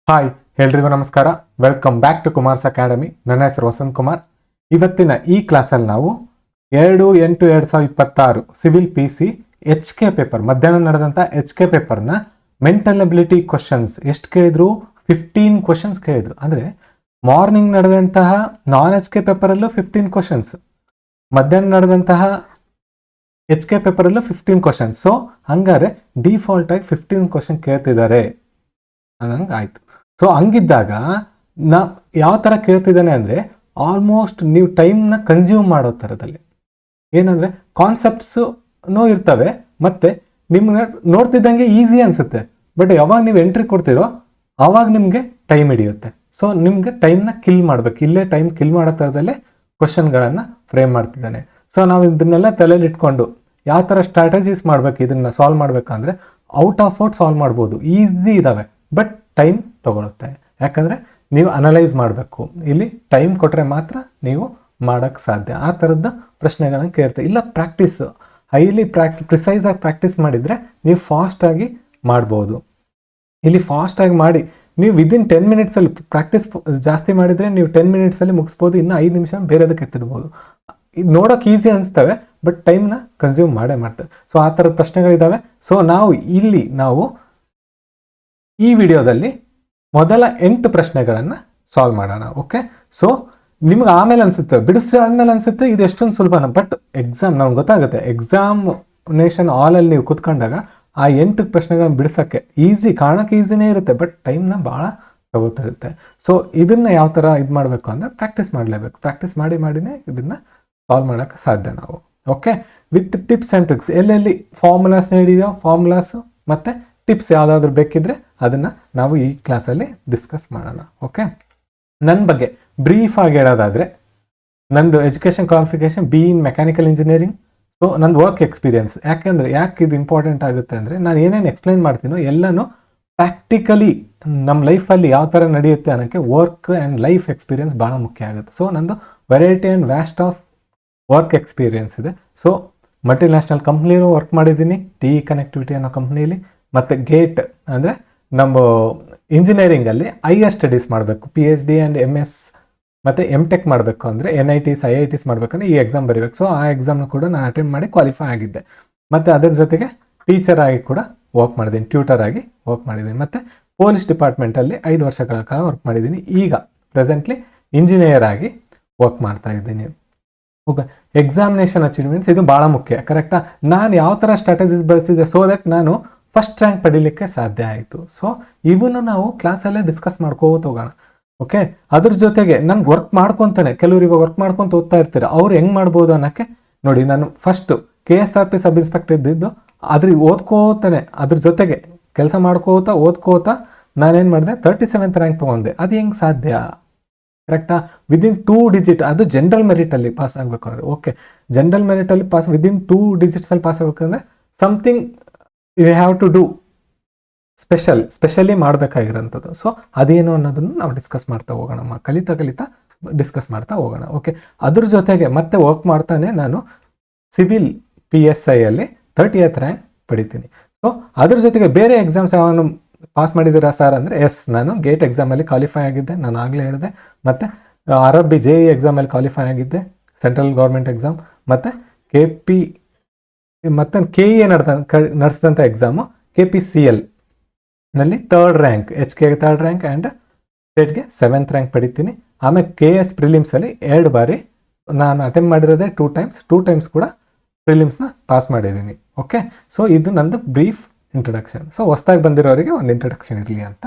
Hi ಎಲ್ರಿಗೂ ನಮಸ್ಕಾರ. Welcome back to Kumar's academy. ನನ್ನ ಹೆಸರು ವಸಂತ್ ಕುಮಾರ್. ಇವತ್ತಿನ ಈ ಕ್ಲಾಸಲ್ಲಿ ನಾವು 2/8/2026 ಸಿವಿಲ್ PC HK ಪೇಪರ್, ಮಧ್ಯಾಹ್ನ ನಡೆದಂಥ HK ಪೇಪರ್ನ ಮೆಂಟಲ್ ಅಬಿಲಿಟಿ ಕ್ವಶನ್ಸ್ ಎಷ್ಟು ಕೇಳಿದ್ರು? 15 ಕ್ವಶನ್ಸ್ ಕೇಳಿದ್ರು. ಅಂದರೆ ಮಾರ್ನಿಂಗ್ ನಡೆದಂತಹ ನಾನ್ HK ಪೇಪರಲ್ಲೂ 15 ಕ್ವಶನ್ಸ್, ಮಧ್ಯಾಹ್ನ ನಡೆದಂತಹ HK ಪೇಪರಲ್ಲೂ 15 ಕ್ವಶನ್ಸ್. ಸೊ ಹಂಗಾರೆ ಡಿಫಾಲ್ಟ್ ಆಗಿ 15 ಕ್ವಶನ್ ಕೇಳ್ತಿದ್ದಾರೆ ಅನ್ನಂಗೆ ಆಯಿತು. ಸೊ ಹಂಗಿದ್ದಾಗ ಯಾವ ಥರ ಕೇಳ್ತಿದ್ದಾನೆ ಅಂದರೆ ಆಲ್ಮೋಸ್ಟ್ ನೀವು ಟೈಮ್ನ ಕನ್ಸ್ಯೂಮ್ ಮಾಡೋ ಥರದಲ್ಲಿ. ಏನಂದರೆ ಕಾನ್ಸೆಪ್ಟ್ಸು ಇರ್ತವೆ, ಮತ್ತು ನಿಮ್ಗೆ ನೋಡ್ತಿದ್ದಂಗೆ ಈಸಿ ಅನಿಸುತ್ತೆ. ಬಟ್ ಯಾವಾಗ ನೀವು ಎಂಟ್ರಿ ಕೊಡ್ತೀರೋ ಆವಾಗ ನಿಮಗೆ ಟೈಮ್ ಹಿಡಿಯುತ್ತೆ. ಸೊ ನಿಮಗೆ ಟೈಮ್ನ ಕಿಲ್ ಮಾಡಬೇಕು. ಇಲ್ಲೇ ಟೈಮ್ ಕಿಲ್ ಮಾಡೋ ಥರದಲ್ಲೇ ಕ್ವಶನ್ಗಳನ್ನು ಫ್ರೇಮ್ ಮಾಡ್ತಿದ್ದಾನೆ. ಸೊ ನಾವು ಇದನ್ನೆಲ್ಲ ತಲೆಯಲ್ಲಿ ಇಟ್ಕೊಂಡು ಯಾವ ಥರ ಸ್ಟ್ರಾಟಜೀಸ್ ಮಾಡಬೇಕು, ಇದನ್ನು ಸಾಲ್ವ್ ಮಾಡಬೇಕಂದ್ರೆ ಔಟ್ ಆಫ್ ಔಟ್ ಸಾಲ್ವ್ ಮಾಡ್ಬೋದು. ಈಸಿ ಇದ್ದಾವೆ, ಬಟ್ ಟೈಮ್ ತಗೊಳುತ್ತೆ. ಯಾಕಂದರೆ ನೀವು ಅನಲೈಸ್ ಮಾಡಬೇಕು. ಇಲ್ಲಿ ಟೈಮ್ ಕೊಟ್ಟರೆ ಮಾತ್ರ ನೀವು ಮಾಡೋಕ್ಕೆ ಸಾಧ್ಯ. ಆ ಥರದ ಪ್ರಶ್ನೆಗಳನ್ನು ಕೇಳ್ತೆ. ಇಲ್ಲ ಪ್ರಾಕ್ಟೀಸು ಹೈಲಿ ಪ್ರಿಸೈಸಾಗಿ ಪ್ರಾಕ್ಟೀಸ್ ಮಾಡಿದರೆ ನೀವು ಫಾಸ್ಟಾಗಿ ಮಾಡ್ಬೋದು. ಇಲ್ಲಿ ಫಾಸ್ಟಾಗಿ ಮಾಡಿ ನೀವು ವಿದಿನ್ 10 ಮಿನಿಟ್ಸಲ್ಲಿ ಪ್ರಾಕ್ಟೀಸ್ ಜಾಸ್ತಿ ಮಾಡಿದರೆ ನೀವು 10 ಮಿನಿಟ್ಸಲ್ಲಿ ಮುಗಿಸ್ಬೋದು. ಇನ್ನು 5 ನಿಮಿಷ ಬೇರೆದಕ್ಕೆ ಎತ್ತಿಡ್ಬೋದು. ಇದು ನೋಡೋಕೆ ಈಸಿ ಅನಿಸ್ತವೆ, ಬಟ್ ಟೈಮ್ನ ಕನ್ಸ್ಯೂಮ್ ಮಾಡೇ ಮಾಡ್ತವೆ. ಸೊ ಆ ಥರದ ಪ್ರಶ್ನೆಗಳಿದ್ದಾವೆ. ಸೊ ನಾವು ಈ ವಿಡಿಯೋದಲ್ಲಿ ಮೊದಲ 8 ಪ್ರಶ್ನೆಗಳನ್ನು ಸಾಲ್ವ್ ಮಾಡೋಣ. ಓಕೆ, ಸೊ ನಿಮ್ಗೆ ಆಮೇಲೆ ಅನಿಸುತ್ತೆ, ಬಿಡಿಸಾದ್ಮೇಲೆ ಅನಿಸುತ್ತೆ ಇದು ಎಷ್ಟೊಂದು ಸುಲಭನ. ಬಟ್ ನಮ್ಗೆ ಗೊತ್ತಾಗುತ್ತೆ, ಎಕ್ಸಾಮಿನೇಷನ್ ಹಾಲಲ್ಲಿ ನೀವು ಕೂತ್ಕೊಂಡಾಗ ಆ 8 ಪ್ರಶ್ನೆಗಳನ್ನು ಬಿಡಿಸೋಕ್ಕೆ ಕಾಣೋಕ್ಕೆ ಈಸಿನೇ ಇರುತ್ತೆ, ಬಟ್ ಟೈಮ್ನ ಭಾಳ ತಗೋತಿರುತ್ತೆ. ಸೊ ಇದನ್ನು ಯಾವ ಥರ ಇದು ಮಾಡಬೇಕು ಅಂದರೆ ಪ್ರಾಕ್ಟೀಸ್ ಮಾಡಲೇಬೇಕು. ಪ್ರಾಕ್ಟೀಸ್ ಮಾಡಿನೇ ಇದನ್ನು ಸಾಲ್ವ್ ಮಾಡೋಕ್ಕೆ ಸಾಧ್ಯ ನಾವು. Okay, with tips and tricks. ಎಲ್ಲೆಲ್ಲಿ ಫಾರ್ಮುಲಾಸ್ ನೀಡಿದೆಯೋ ಫಾರ್ಮುಲಾಸು ಮತ್ತು ಟಿಪ್ಸ್ ಯಾವುದಾದ್ರೂ ಬೇಕಿದ್ರೆ ಅದನ್ನು ನಾವು ಈ ಕ್ಲಾಸಲ್ಲಿ ಡಿಸ್ಕಸ್ ಮಾಡೋಣ. ಓಕೆ, ನನ್ನ ಬಗ್ಗೆ ಬ್ರೀಫಾಗಿ ಹೇಳೋದಾದರೆ, ನಂದು education qualification BE in mechanical engineering. So ನಂದು ವರ್ಕ್ ಎಕ್ಸ್ಪೀರಿಯನ್ಸ್. ಯಾಕೆ ಇದು ಇಂಪಾರ್ಟೆಂಟ್ ಆಗುತ್ತೆ ಅಂದರೆ, ನಾನು ಏನೇನು ಎಕ್ಸ್ಪ್ಲೈನ್ ಮಾಡ್ತೀನೋ ಎಲ್ಲನೂ ಪ್ರಾಕ್ಟಿಕಲಿ ನಮ್ಮ ಲೈಫಲ್ಲಿ ಯಾವ ಥರ ನಡೆಯುತ್ತೆ ಅನ್ನೋಕ್ಕೆ ವರ್ಕ್ ಆ್ಯಂಡ್ ಲೈಫ್ ಎಕ್ಸ್ಪೀರಿಯನ್ಸ್ ಭಾಳ ಮುಖ್ಯ ಆಗುತ್ತೆ. ಸೊ ನಂದು variety and vast of work experience ಇದೆ. ಸೊ ಮಲ್ಟಿನ್ಯಾಷನಲ್ ಕಂಪ್ನಿಲೂ ವರ್ಕ್ ಮಾಡಿದ್ದೀನಿ, TE ಕನೆಕ್ಟಿವಿಟಿ ಅನ್ನೋ ಕಂಪ್ನೀಲಿ. ಮತ್ತು ಗೇಟ್ ಅಂದರೆ ನಮ್ಮ ಇಂಜಿನಿಯರಿಂಗಲ್ಲಿ ಹೈಯರ್ ಸ್ಟಡೀಸ್ ಮಾಡಬೇಕು, PhD ಆ್ಯಂಡ್ MS ಮತ್ತು MTech ಮಾಡಬೇಕು ಅಂದರೆ NITs IITs ಮಾಡಬೇಕಂದ್ರೆ ಈ ಎಕ್ಸಾಮ್ ಬರೀಬೇಕು. ಸೊ ಆ ಎಕ್ಸಾಮ್ನ ಕೂಡ ನಾನು ಅಟೆಂಡ್ ಮಾಡಿ ಕ್ವಾಲಿಫೈ ಆಗಿದ್ದೆ. ಮತ್ತು ಅದರ ಜೊತೆಗೆ ಟೀಚರ್ ಆಗಿ ಕೂಡ ವರ್ಕ್ ಮಾಡಿದ್ದೀನಿ, ಟ್ಯೂಟರ್ ಆಗಿ ವರ್ಕ್ ಮಾಡಿದ್ದೀನಿ. ಮತ್ತು ಪೊಲೀಸ್ ಡಿಪಾರ್ಟ್ಮೆಂಟಲ್ಲಿ 5 ವರ್ಷಗಳ ಕಾಲ ವರ್ಕ್ ಮಾಡಿದ್ದೀನಿ. ಈಗ ಪ್ರೆಸೆಂಟ್ಲಿ ಇಂಜಿನಿಯರ್ ಆಗಿ ವರ್ಕ್ ಮಾಡ್ತಾ ಇದ್ದೀನಿ. ಓಕೆ, ಎಕ್ಸಾಮಿನೇಷನ್ ಅಚೀವ್ಮೆಂಟ್ಸ್ ಇದು ಭಾಳ ಮುಖ್ಯ. ಕರೆಕ್ಟಾ? ನಾನು ಯಾವ ಥರ ಸ್ಟ್ರಾಟಜೀಸ್ ಬಳಸಿದೆ ಸೊ ದಟ್ ನಾನು ಫಸ್ಟ್ ರ್ಯಾಂಕ್ ಪಡೀಲಿಕ್ಕೆ ಸಾಧ್ಯ ಆಯಿತು. ಸೊ ಇವನು ನಾವು ಕ್ಲಾಸಲ್ಲೇ ಡಿಸ್ಕಸ್ ಮಾಡ್ಕೋತ ಹೋಗೋಣ. ಓಕೆ, ಅದ್ರ ಜೊತೆಗೆ ನನಗೆ ವರ್ಕ್ ಮಾಡ್ಕೊತಾನೆ, ಕೆಲವರು ಇವಾಗ ವರ್ಕ್ ಮಾಡ್ಕೊತ ಓದ್ತಾ ಇರ್ತಾರೆ, ಅವ್ರು ಹೆಂಗೆ ಮಾಡ್ಬೋದು ಅನ್ನೋಕ್ಕೆ ನೋಡಿ. ನಾನು ಫಸ್ಟು KSRP ಸಬ್ ಇನ್ಸ್ಪೆಕ್ಟರ್ ಇದ್ದಿದ್ದು, ಓದ್ಕೋತಾನೆ ಅದ್ರ ಜೊತೆಗೆ ಕೆಲಸ ಓದ್ಕೋತಾ ನಾನೇನು ಮಾಡಿದೆ, 37th ರ್ಯಾಂಕ್ ತೊಗೊಂಡೆ. ಅದು ಹೆಂಗೆ ಸಾಧ್ಯ? ಕರೆಕ್ಟಾ? ವಿದಿನ್ 2 ಡಿಜಿಟ್, ಅದು ಜನರಲ್ ಮೆರಿಟಲ್ಲಿ ಪಾಸ್ ಆಗಬೇಕಂದ್ರೆ. ಓಕೆ, ಜನರಲ್ ಮೆರಿಟಲ್ಲಿ ವಿದಿನ್ 2 ಡಿಜಿಟ್ಸಲ್ಲಿ ಪಾಸ್ ಆಗಬೇಕಂದ್ರೆ something you have to do specially ಮಾಡಬೇಕಾಗಿರೋಂಥದ್ದು. ಸೊ ಅದೇನು ಅನ್ನೋದನ್ನು ನಾವು ಡಿಸ್ಕಸ್ ಮಾಡ್ತಾ ಹೋಗೋಣ, ಕಲಿತಾ ಡಿಸ್ಕಸ್ ಮಾಡ್ತಾ ಹೋಗೋಣ. ಓಕೆ, ಅದ್ರ ಜೊತೆಗೆ ಮತ್ತೆ ವರ್ಕ್ ಮಾಡ್ತಾನೆ ನಾನು ಸಿವಿಲ್ PSIಯಲ್ಲಿ 30th ರ್ಯಾಂಕ್ ಪಡಿತೀನಿ. ಸೊ ಅದ್ರ ಜೊತೆಗೆ ಬೇರೆ ಎಕ್ಸಾಮ್ಸ್ ಯಾವನ್ನು ಪಾಸ್ ಮಾಡಿದ್ದೀರಾ ಸರ್ ಅಂದರೆ, ನಾನು ಗೇಟ್ ಎಕ್ಸಾಮಲ್ಲಿ ಕ್ವಾಲಿಫೈ ಆಗಿದ್ದೆ, ನಾನು ಆಗಲೇ ಹೇಳಿದೆ. ಮತ್ತು RRB JE ಎಕ್ಸಾಮಲ್ಲಿ ಕ್ವಾಲಿಫೈ ಆಗಿದ್ದೆ, ಸೆಂಟ್ರಲ್ ಗೌರ್ಮೆಂಟ್ ಎಕ್ಸಾಮ್. ಮತ್ತು ಮತ್ತು KE ನಡೆಸಿದಂಥ ಎಕ್ಸಾಮು KPCL ನಲ್ಲಿ 3rd rank, HK 3rd rank and ಸ್ಟೇಟ್ಗೆ 7th ರ್ಯಾಂಕ್ ಪಡಿತೀನಿ. ಆಮೇಲೆ KS ಪ್ರಿಲಿಮ್ಸಲ್ಲಿ 2 ಬಾರಿ ನಾನು ಅಟೆಂಡ್ ಮಾಡಿರೋದೇ 2 ಟೈಮ್ಸ್ ಕೂಡ ಪ್ರಿಲಿಮ್ಸ್ನ ಪಾಸ್ ಮಾಡಿದ್ದೀನಿ. ಓಕೆ, ಸೊ ಇದು ನಂದು ಬ್ರೀಫ್ ಇಂಟ್ರೊಡಕ್ಷನ್. ಸೊ ಹೊಸದಾಗಿ ಬಂದಿರೋರಿಗೆ ಒಂದು ಇಂಟ್ರೊಡಕ್ಷನ್ ಇರಲಿ ಅಂತ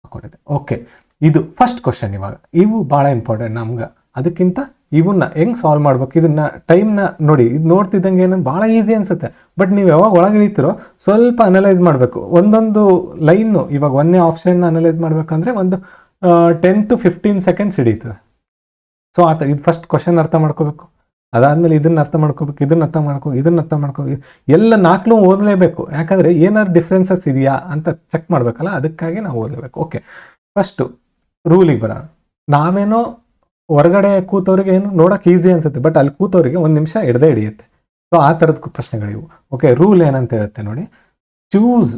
ಹಾಕೊಂಡಿದ್ದೆ. ಓಕೆ, ಇದು ಫಸ್ಟ್ ಕ್ವಶನ್. ಇವು ಭಾಳ ಇಂಪಾರ್ಟೆಂಟ್ ನಮ್ಗೆ. ಅದಕ್ಕಿಂತ ಇವನ್ನ ಹೆಂಗೆ ಸಾಲ್ವ್ ಮಾಡ್ಬೇಕು, ಇದನ್ನು ಟೈಮ್ನ ನೋಡಿ. ಇದು ನೋಡ್ತಿದ್ದಂಗೆ ಏನಂದ್ರೆ ಭಾಳ ಈಸಿ ಅನಿಸುತ್ತೆ, ಬಟ್ ನೀವು ಯಾವಾಗ ಒಳಗೆ ಹಿಡಿತೀರೋ ಸ್ವಲ್ಪ ಅನಲೈಸ್ ಮಾಡಬೇಕು. ಒಂದೊಂದು ಲೈನು, ಇವಾಗ ಒಂದೇ ಆಪ್ಷನ್ನ ಅನಲೈಸ್ ಮಾಡಬೇಕಂದ್ರೆ ಒಂದು 10 to 15 ಸೆಕೆಂಡ್ಸ್ ಹಿಡಿಯುತ್ತದೆ. ಸೊ ಇದು ಫಸ್ಟ್ ಕ್ವಶನ್ ಅರ್ಥ ಮಾಡ್ಕೋಬೇಕು. ಅದಾದಮೇಲೆ ಇದನ್ನು ಅರ್ಥ ಮಾಡ್ಕೋಬೇಕು, ಇದನ್ನು ಅರ್ಥ ಮಾಡ್ಕೋ ಎಲ್ಲ 4 ಓದಲೇಬೇಕು. ಯಾಕಂದರೆ ಏನಾದ್ರು ಡಿಫ್ರೆನ್ಸಸ್ ಇದೆಯಾ ಅಂತ ಚೆಕ್ ಮಾಡಬೇಕಲ್ಲ, ಅದಕ್ಕಾಗಿ ನಾವು ಓದಲೇಬೇಕು. ಓಕೆ, ಫಸ್ಟು ರೂಲಿಗೆ ಬರೋಣ. ನಾವೇನೋ ಹೊರಗಡೆ ಕೂತವ್ರಿಗೆ ಏನು ನೋಡೋಕೆ ಈಸಿ ಅನಿಸುತ್ತೆ, ಬಟ್ ಅಲ್ಲಿ ಕೂತವ್ರಿಗೆ 1 ನಿಮಿಷ ಹಿಡಿಯುತ್ತೆ. ಸೊ ಆ ಥರದ ಪ್ರಶ್ನೆಗಳಿವು. ಓಕೆ, ರೂಲ್ ಏನಂತ ಹೇಳುತ್ತೆ ನೋಡಿ. Choose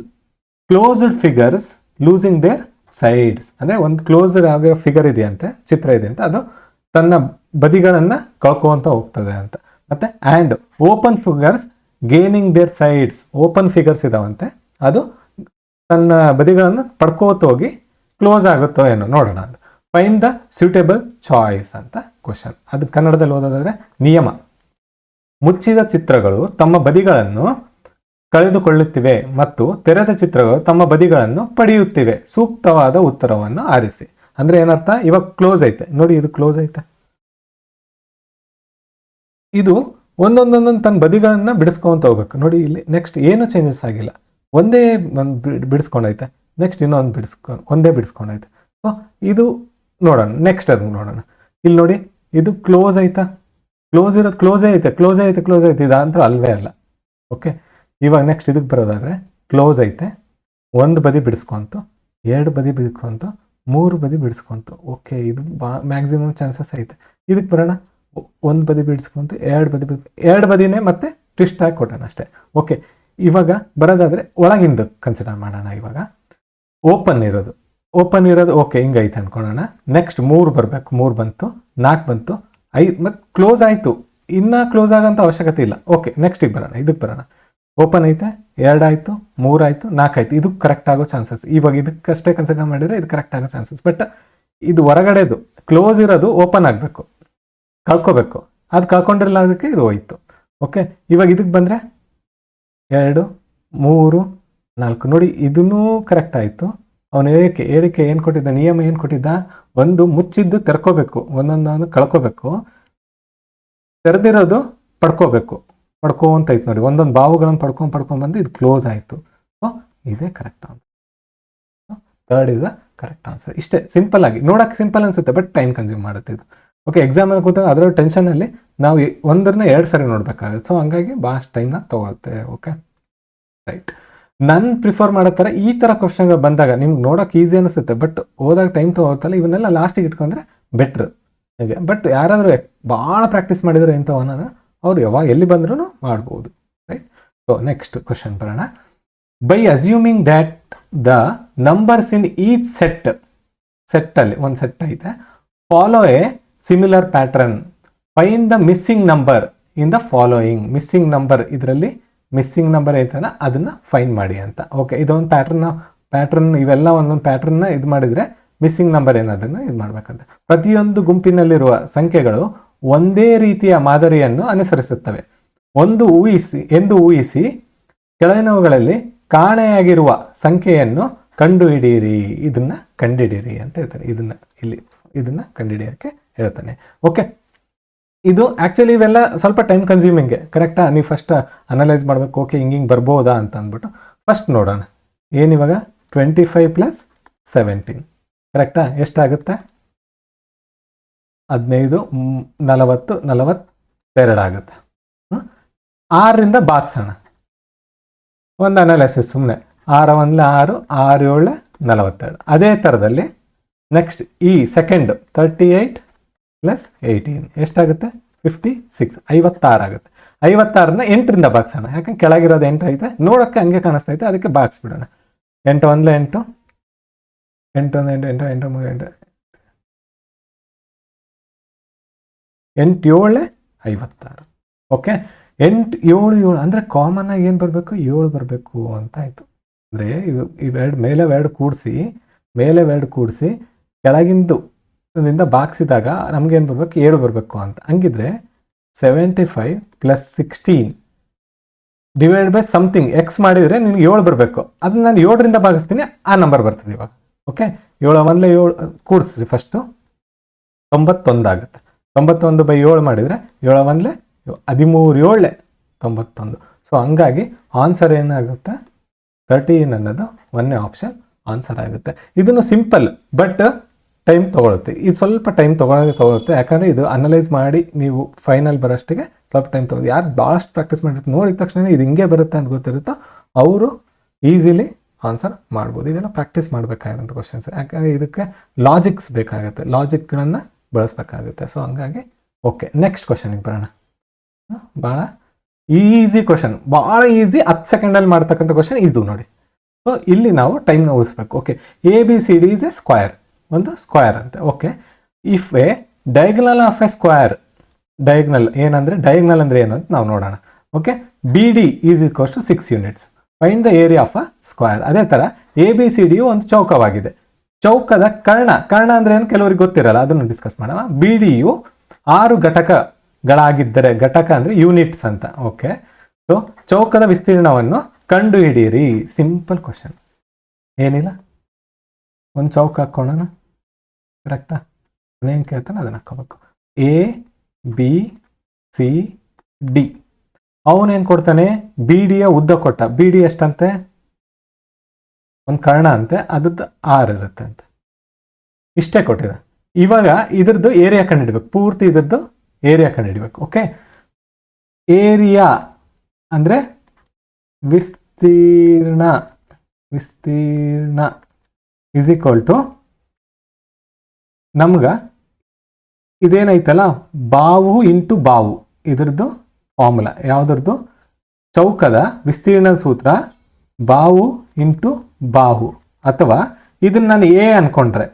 closed figures losing their sides. ಅಂದರೆ ಒಂದು ಕ್ಲೋಸ್ಡ್ ಆಗಿರೋ ಫಿಗರ್ ಇದೆಯಂತೆ, ಚಿತ್ರ ಇದೆ ಅಂತ, ಅದು ತನ್ನ ಬದಿಗಳನ್ನು ಕಳ್ಕೊಂತ ಹೋಗ್ತದೆ ಅಂತ. ಮತ್ತೆ and open figures gaining their sides, open figures ಇದಾವಂತೆ, ಅದು ತನ್ನ ಬದಿಗಳನ್ನು ಪಡ್ಕೋತ ಹೋಗಿ ಕ್ಲೋಸ್ ಆಗುತ್ತೋ ಏನೋ ನೋಡೋಣ ಅಂತ. ಫೈಂಡ್ ದ ಸೂಟೇಬಲ್ ಚಾಯ್ಸ್ ಅಂತ ಕ್ವಶನ್. ಅದು ಕನ್ನಡದಲ್ಲಿ ಓದೋದಾದ್ರೆ ನಿಯಮ. ಮುಚ್ಚಿದ ಚಿತ್ರಗಳು ತಮ್ಮ ಬದಿಗಳನ್ನು ಕಳೆದುಕೊಳ್ಳುತ್ತಿವೆ ಮತ್ತು ತೆರೆದ ಚಿತ್ರಗಳು ತಮ್ಮ ಬದಿಗಳನ್ನು ಪಡೆಯುತ್ತಿವೆ. ಸೂಕ್ತವಾದ ಉತ್ತರವನ್ನು ಆರಿಸಿ. ಅಂದ್ರೆ ಏನರ್ಥ, ಇವಾಗ ಕ್ಲೋಸ್ ಐತೆ ನೋಡಿ, ಇದು ಕ್ಲೋಸ್ ಐತೆ, ಇದು ಒಂದೊಂದೊಂದೊಂದು ತನ್ನ ಬದಿಗಳನ್ನ ಬಿಡಿಸ್ಕೊಂತ ಹೋಗ್ಬೇಕು ನೋಡಿ. ಇಲ್ಲಿ ನೆಕ್ಸ್ಟ್ ಏನು ಚೇಂಜಸ್ ಆಗಿಲ್ಲ, ಒಂದೇ ಬಿಡಿಸ್ಕೊಂಡೈತೆ, ನೆಕ್ಸ್ಟ್ ಇನ್ನೊಂದು ಒಂದೇ ಬಿಡಿಸ್ಕೊಂಡೈತೆ. ಸೊ ಇದು ನೋಡೋಣ, ನೆಕ್ಸ್ಟ್ ಅದು ನೋಡೋಣ. ಇಲ್ಲಿ ನೋಡಿ, ಇದು ಕ್ಲೋಸ್ ಐತಾ, ಕ್ಲೋಸ್ ಇರೋದು ಕ್ಲೋಸೇ ಐತೆ, ಕ್ಲೋಸೇ ಐತೆ, ಕ್ಲೋಸ್ ಐತೆ, ಇದಂತೂ ಅಲ್ವೇ ಅಲ್ಲ. ಓಕೆ, ಇವಾಗ ನೆಕ್ಸ್ಟ್ ಇದಕ್ಕೆ ಬರೋದಾದ್ರೆ ಕ್ಲೋಸ್ ಐತೆ, ಒಂದು ಬದಿ ಬಿಡಿಸ್ಕೊಂತು, ಎರಡು ಬದಿ ಬಿಡಿಸ್ಕೊಂತು, ಮೂರು ಬದಿ ಬಿಡಿಸ್ಕೊಂತು. ಓಕೆ, ಇದು ಮ್ಯಾಕ್ಸಿಮಮ್ ಚಾನ್ಸಸ್ ಐತೆ. ಇದಕ್ಕೆ ಬರೋಣ, ಒಂದು ಬದಿ ಬಿಡಿಸ್ಕೊಂತು, ಎರಡು ಬದಿನೇ ಮತ್ತೆ ಟ್ವಿಸ್ಟ್ ಆಗಿ ಕೊಟ್ಟಣ ಅಷ್ಟೇ. ಓಕೆ, ಇವಾಗ ಬರೋದಾದ್ರೆ ಒಳಗಿಂದ ಕನ್ಸಿಡರ್ ಮಾಡೋಣ. ಇವಾಗ ಓಪನ್ ಇರೋದು ಓಕೆ ಹಿಂಗೈತೆ ಅನ್ಕೊಳ್ಳೋಣ. ನೆಕ್ಸ್ಟ್ 3 ಬರಬೇಕು, 3 ಬಂತು, 4 ಬಂತು, 5 ಮತ್ತು ಕ್ಲೋಸ್ ಆಯಿತು. ಇನ್ನೂ ಕ್ಲೋಸ್ ಆಗೋಂಥ ಅವಶ್ಯಕತೆ ಇಲ್ಲ. ಓಕೆ, ನೆಕ್ಸ್ಟಿಗೆ ಬರೋಣ, ಇದಕ್ಕೆ ಬರೋಣ. ಓಪನ್ ಐತೆ, 2 ಆಯಿತು, 3 ಆಯಿತು, 4 ಆಯಿತು. ಇದು ಕರೆಕ್ಟ್ ಆಗೋ ಚಾನ್ಸಸ್. ಇವಾಗ ಇದಕ್ಕಷ್ಟೇ ಕನ್ಸಿಡರ್ ಮಾಡಿದರೆ ಇದು ಕರೆಕ್ಟ್ ಆಗೋ ಚಾನ್ಸಸ್. ಬಟ್ ಇದು ಹೊರಗಡೆದು ಕ್ಲೋಸ್ ಇರೋದು ಓಪನ್ ಆಗಬೇಕು, ಕಳ್ಕೋಬೇಕು. ಅದು ಕಳ್ಕೊಂಡಿರಲ್ಲ, ಅದಕ್ಕೆ ಇದು ಹೋಯ್ತು. ಓಕೆ, ಇವಾಗ ಇದಕ್ಕೆ ಬಂದರೆ 2, 3, 4 ನೋಡಿ, ಇದನ್ನೂ ಕರೆಕ್ಟ್ ಆಯಿತು. ಅವನು ಹೇಳಿಕೆ ಏನು ಕೊಟ್ಟಿದ್ದ, ನಿಯಮ ಏನು ಕೊಟ್ಟಿದ್ದ, ಒಂದು ಮುಚ್ಚಿದ್ದು ತೆರ್ಕೋಬೇಕು, ಒಂದೊಂದೊಂದು ಕಳ್ಕೋಬೇಕು, ತೆರೆದಿರೋದು ಪಡ್ಕೊಂತ ಐತೆ ನೋಡಿ. ಒಂದೊಂದು ಬಾವುಗಳನ್ನು ಪಡ್ಕೊಂಡ್ಬಂದು ಇದು ಕ್ಲೋಸ್ ಆಯಿತು. ಸೊ ಇದೇ correct answer. Third is the correct answer. ಇಷ್ಟೇ ಸಿಂಪಲ್ ಆಗಿ, ನೋಡೋಕೆ ಸಿಂಪಲ್ ಅನ್ಸುತ್ತೆ, ಬಟ್ ಟೈಮ್ ಕನ್ಸ್ಯೂಮ್ ಮಾಡುತ್ತೆ ಇದು. ಓಕೆ, ಎಕ್ಸಾಮಲ್ಲಿ ಕೂತಾಗ ಅದರ ಟೆನ್ಷನಲ್ಲಿ ನಾವು ಒಂದನ್ನ 2 ಸರಿ ನೋಡಬೇಕಾಗುತ್ತೆ. ಸೊ ಹಂಗಾಗಿ ಭಾಳಷ್ಟು ಟೈಮ್ನ ತೊಗೊಳುತ್ತೆ. Okay, right. ನಾನು ಪ್ರಿಫರ್ ಮಾಡೋ ಥರ ಈ ಥರ ಕ್ವಶನ್ಗಳು ಬಂದಾಗ ನಿಮ್ಗೆ ನೋಡೋಕೆ ಈಸಿ ಅನಿಸುತ್ತೆ, ಬಟ್ ಓದಾಗ ಟೈಮ್ ತೊಗೊಳ್ತಲ್ಲ, ಇವನ್ನೆಲ್ಲ ಲಾಸ್ಟಿಗೆ ಇಟ್ಕೊಂಡ್ರೆ ಬೆಟ್ರ್. ಹಾಗೆ ಬಟ್ ಯಾರಾದರೂ ಭಾಳ ಪ್ರಾಕ್ಟೀಸ್ ಮಾಡಿದರೆ ಇಂಥವು ಅನ್ನೋದು ಅವ್ರು ಯಾವಾಗ ಎಲ್ಲಿ ಬಂದ್ರೂ ಮಾಡ್ಬೋದು. ರೈಟ್. ಸೊ ನೆಕ್ಸ್ಟ್ ಕ್ವಶನ್ ಬರೋಣ. By assuming that the numbers in each ಸೆಟ್ಟಲ್ಲಿ ಒಂದು ಸೆಟ್ ಐತೆ, follow a similar pattern, find the missing number in the following. Missing number, ಇದರಲ್ಲಿ ಮಿಸ್ಸಿಂಗ್ ನಂಬರ್ ಐತಲ್ಲ ಅದನ್ನು ಫೈಂಡ್ ಮಾಡಿ ಅಂತ. ಓಕೆ, ಇದೊಂದು ಪ್ಯಾಟ್ರನ್ ಇವೆಲ್ಲ ಒಂದೊಂದು ಪ್ಯಾಟ್ರನ್ನ ಇದು ಮಾಡಿದರೆ ಮಿಸ್ಸಿಂಗ್ ನಂಬರ್ ಏನದನ್ನು ಇದು ಮಾಡಬೇಕಂತ. ಪ್ರತಿಯೊಂದು ಗುಂಪಿನಲ್ಲಿರುವ ಸಂಖ್ಯೆಗಳು ಒಂದೇ ರೀತಿಯ ಮಾದರಿಯನ್ನು ಅನುಸರಿಸುತ್ತವೆ ಎಂದು ಊಹಿಸಿ ಕೆಳಗಿನವುಗಳಲ್ಲಿ ಕಾಣೆಯಾಗಿರುವ ಸಂಖ್ಯೆಯನ್ನು ಕಂಡುಹಿಡಿಯಿರಿ. ಕಂಡುಹಿಡಿಯಿರಿ ಅಂತ ಹೇಳ್ತಾನೆ. ಇದನ್ನ ಕಂಡುಹಿಡಿಯೋಕ್ಕೆ ಹೇಳ್ತಾನೆ. ಓಕೆ, ಇದು ಆ್ಯಕ್ಚುಲಿ ಇವೆಲ್ಲ ಸ್ವಲ್ಪ ಟೈಮ್ ಕನ್ಸ್ಯೂಮಿಂಗ್ಗೆ, ಕರೆಕ್ಟಾ? ನೀವು ಫಸ್ಟ್ ಅನಲೈಸ್ ಮಾಡಬೇಕು. ಓಕೆ, ಹಿಂಗೆ ಬರ್ಬೋದಾ ಅಂತ ಅಂದ್ಬಿಟ್ಟು ಫಸ್ಟ್ ನೋಡೋಣ. ಏನಿವಾಗ 25 + 17 ಕರೆಕ್ಟಾ? ಎಷ್ಟಾಗುತ್ತೆ? 15, 40, 42 ಆಗುತ್ತೆ. 6ರಿಂದ ಬಾಗ್ಸೋಣ, ಒಂದು ಅನಾಲಿಸಿಸ್ ಸುಮ್ಮನೆ. 6 1 6, 6 7 42. ಅದೇ ಥರದಲ್ಲಿ ನೆಕ್ಸ್ಟ್ ಈ ಸೆಕೆಂಡ್ 38 + 18 ಎಷ್ಟಾಗುತ್ತೆ? 56, 56 ಆಗುತ್ತೆ. 56ನ್ನ 8ರಿಂದ ಬಾಗ್ಸೋಣ, ಯಾಕಂದ್ರೆ ಕೆಳಗಿರೋದು 8 ಐತೆ, ನೋಡೋಕ್ಕೆ ಹಂಗೆ ಕಾಣಿಸ್ತೈತೆ, ಅದಕ್ಕೆ ಬಾಗಿಸ್ಬಿಡೋಣ. 8 1 8, 8 1 8, 8 3 8, 8 7 56. ಓಕೆ, 8 7 7 ಅಂದರೆ ಕಾಮನ್ ಆಗಿ ಏನು ಬರಬೇಕು? 7 ಬರಬೇಕು ಅಂತ ಆಯಿತು. ಅಂದರೆ ಇವೆರಡು ಮೇಲೆ ಎರಡು ಕೂಡಿಸಿ ಕೆಳಗಿಂದು ಬಾಗಿಸಿದಾಗ ನಮಗೇನು ಬರಬೇಕು? 7 ಬರಬೇಕು ಅಂತ. ಹಂಗಿದ್ರೆ 75 + 16 ಡಿವೈಡ್ ಬೈ ಸಮಥಿಂಗ್ ಎಕ್ಸ್ ಮಾಡಿದರೆ ನಿನಗೆ 7 ಬರಬೇಕು. ಅದನ್ನ ನಾನು 7ರಿಂದ ಭಾಗಿಸ್ತೀನಿ, ಆ ನಂಬರ್ ಬರ್ತದೆ ಇವಾಗ. ಓಕೆ, 7 1 7 ಕೂಡಿಸ್ರಿ ಫಸ್ಟು, 91 ಆಗುತ್ತೆ. 91/7 ಮಾಡಿದರೆ 7 1 13 7 91. ಸೊ ಹಂಗಾಗಿ ಆನ್ಸರ್ ಏನಾಗುತ್ತೆ? 13 ಅನ್ನೋದು 1ನೇ ಆಪ್ಷನ್ ಆನ್ಸರ್ ಆಗುತ್ತೆ. ಇದನ್ನು ಸಿಂಪಲ್, ಬಟ್ ಟೈಮ್ ತೊಗೊಳುತ್ತೆ. ಇದು ಸ್ವಲ್ಪ ಟೈಮ್ ತೊಗೊಳುತ್ತೆ, ಯಾಕಂದರೆ ಇದು ಅನಲೈಸ್ ಮಾಡಿ ನೀವು ಫೈನಲ್ ಬರೋಷ್ಟಿಗೆ ಸ್ವಲ್ಪ ಟೈಮ್ ತೊಗೊಳ್ಳಿ. ಯಾರು ಭಾಳಷ್ಟು ಪ್ರಾಕ್ಟೀಸ್ ಮಾಡಿರ್ತಾರೆ, ನೋಡಿದ ತಕ್ಷಣ ಇದು ಹಿಂಗೆ ಬರುತ್ತೆ ಅಂತ ಗೊತ್ತಿರುತ್ತೋ ಅವರು ಈಸಿಲಿ ಆನ್ಸರ್ ಮಾಡ್ಬೋದು. ಇದೆಲ್ಲ ಪ್ರಾಕ್ಟೀಸ್ ಮಾಡಬೇಕಾಗಿರೋಂಥ ಕ್ವಶನ್ಸ್, ಯಾಕಂದರೆ ಇದಕ್ಕೆ ಲಾಜಿಕ್ಸ್ ಬೇಕಾಗುತ್ತೆ, ಲಾಜಿಕ್ಗಳನ್ನು ಬಳಸಬೇಕಾಗುತ್ತೆ. ಸೊ ಹಂಗಾಗಿ ಓಕೆ, ನೆಕ್ಸ್ಟ್ ಕ್ವಶನಿಗೆ ಬರೋಣ. ಭಾಳ ಈಸಿ ಕ್ವಶನ್, ಭಾಳ ಈಸಿ, 10 ಸೆಕೆಂಡಲ್ಲಿ ಮಾಡ್ತಕ್ಕಂಥ ಕ್ವಶನ್ ಇದು ನೋಡಿ. ಸೊ ಇಲ್ಲಿ ನಾವು ಟೈಮ್ನ ಉಳಿಸ್ಬೇಕು. Okay, A B C D is a square, ಒಂದು ಸ್ಕ್ವಯರ್ ಅಂತೆ. Okay, if a diagonal of a square, diagonal ಏನಂದ್ರೆ ಡಯಾಗ್ನಲ್ ಅಂದ್ರೆ ಏನು ಅಂತ ನಾವು ನೋಡೋಣ. Okay, B D is equals to 6 units, find the area of a square. ಅದೇ ತರ ಎ ಬಿ ಸಿ ಡಿ ಒಂದು ಚೌಕವಾಗಿದೆ, ಚೌಕದ ಕರ್ಣ ಅಂದ್ರೆ ಏನು ಕೆಲವರಿಗೆ ಗೊತ್ತಿರಲ್ಲ, ಅದನ್ನು ಡಿಸ್ಕಸ್ ಮಾಡೋಣ. ಬಿ ಡಿ ಯು 6 ಘಟಕಗಳಾಗಿದ್ದರೆ, ಘಟಕ ಅಂದ್ರೆ ಯೂನಿಟ್ಸ್ ಅಂತ. ಓಕೆ, ಸೊ ಚೌಕದ ವಿಸ್ತೀರ್ಣವನ್ನು ಕಂಡು ಹಿಡಿಯಿರಿ. ಸಿಂಪಲ್ ಕ್ವಶನ್, ಏನಿಲ್ಲ, ಒಂದು ಚೌಕ ಹಾಕೋಣ, ಕರೆಕ್ಟಾ? ಏನು ಕೇಳ್ತಾನೆ ಅದನ್ನ ಹಾಕೋಬೇಕು. ಎ ಬಿ ಸಿ ಡಿ, ಅವನೇನು ಕೊಡ್ತಾನೆ, ಬಿ ಡಿಯ ಉದ್ದ ಕೊಟ್ಟ. ಬಿ ಡಿ ಎಷ್ಟಂತೆ, ಒಂದು ಕರ್ಣ ಅಂತೆ, ಅದ್ರದ್ದು 6 ಇರುತ್ತೆ ಅಂತ, ಇಷ್ಟೇ ಕೊಟ್ಟಿದೆ. ಇವಾಗ ಇದ್ರದ್ದು ಏರಿಯಾ ಕಂಡುಹಿಡಬೇಕು, ಪೂರ್ತಿ ಇದ್ರದ್ದು ಏರಿಯಾ ಕಂಡುಹಿಡಬೇಕು. ಓಕೆ, ಏರಿಯಾ ಅಂದ್ರೆ ವಿಸ್ತೀರ್ಣ ಇಸ್ ಈಕ್ವಲ್ ಟು ನಮ್ಗ ಇದೇನೈತಲ್ಲ, ಬಾವು ಇಂಟು ಬಾವು, ಇದ್ರದ್ದು ಫಾರ್ಮುಲಾ ಯಾವುದ್ರದ್ದು, ಚೌಕದ ವಿಸ್ತೀರ್ಣ ಸೂತ್ರ ಬಾವು ಇಂಟು ಬಾಹು. ಅಥವಾ ಇದನ್ನ ನಾನು ಎ ಅನ್ಕೊಂಡ್ರೆ,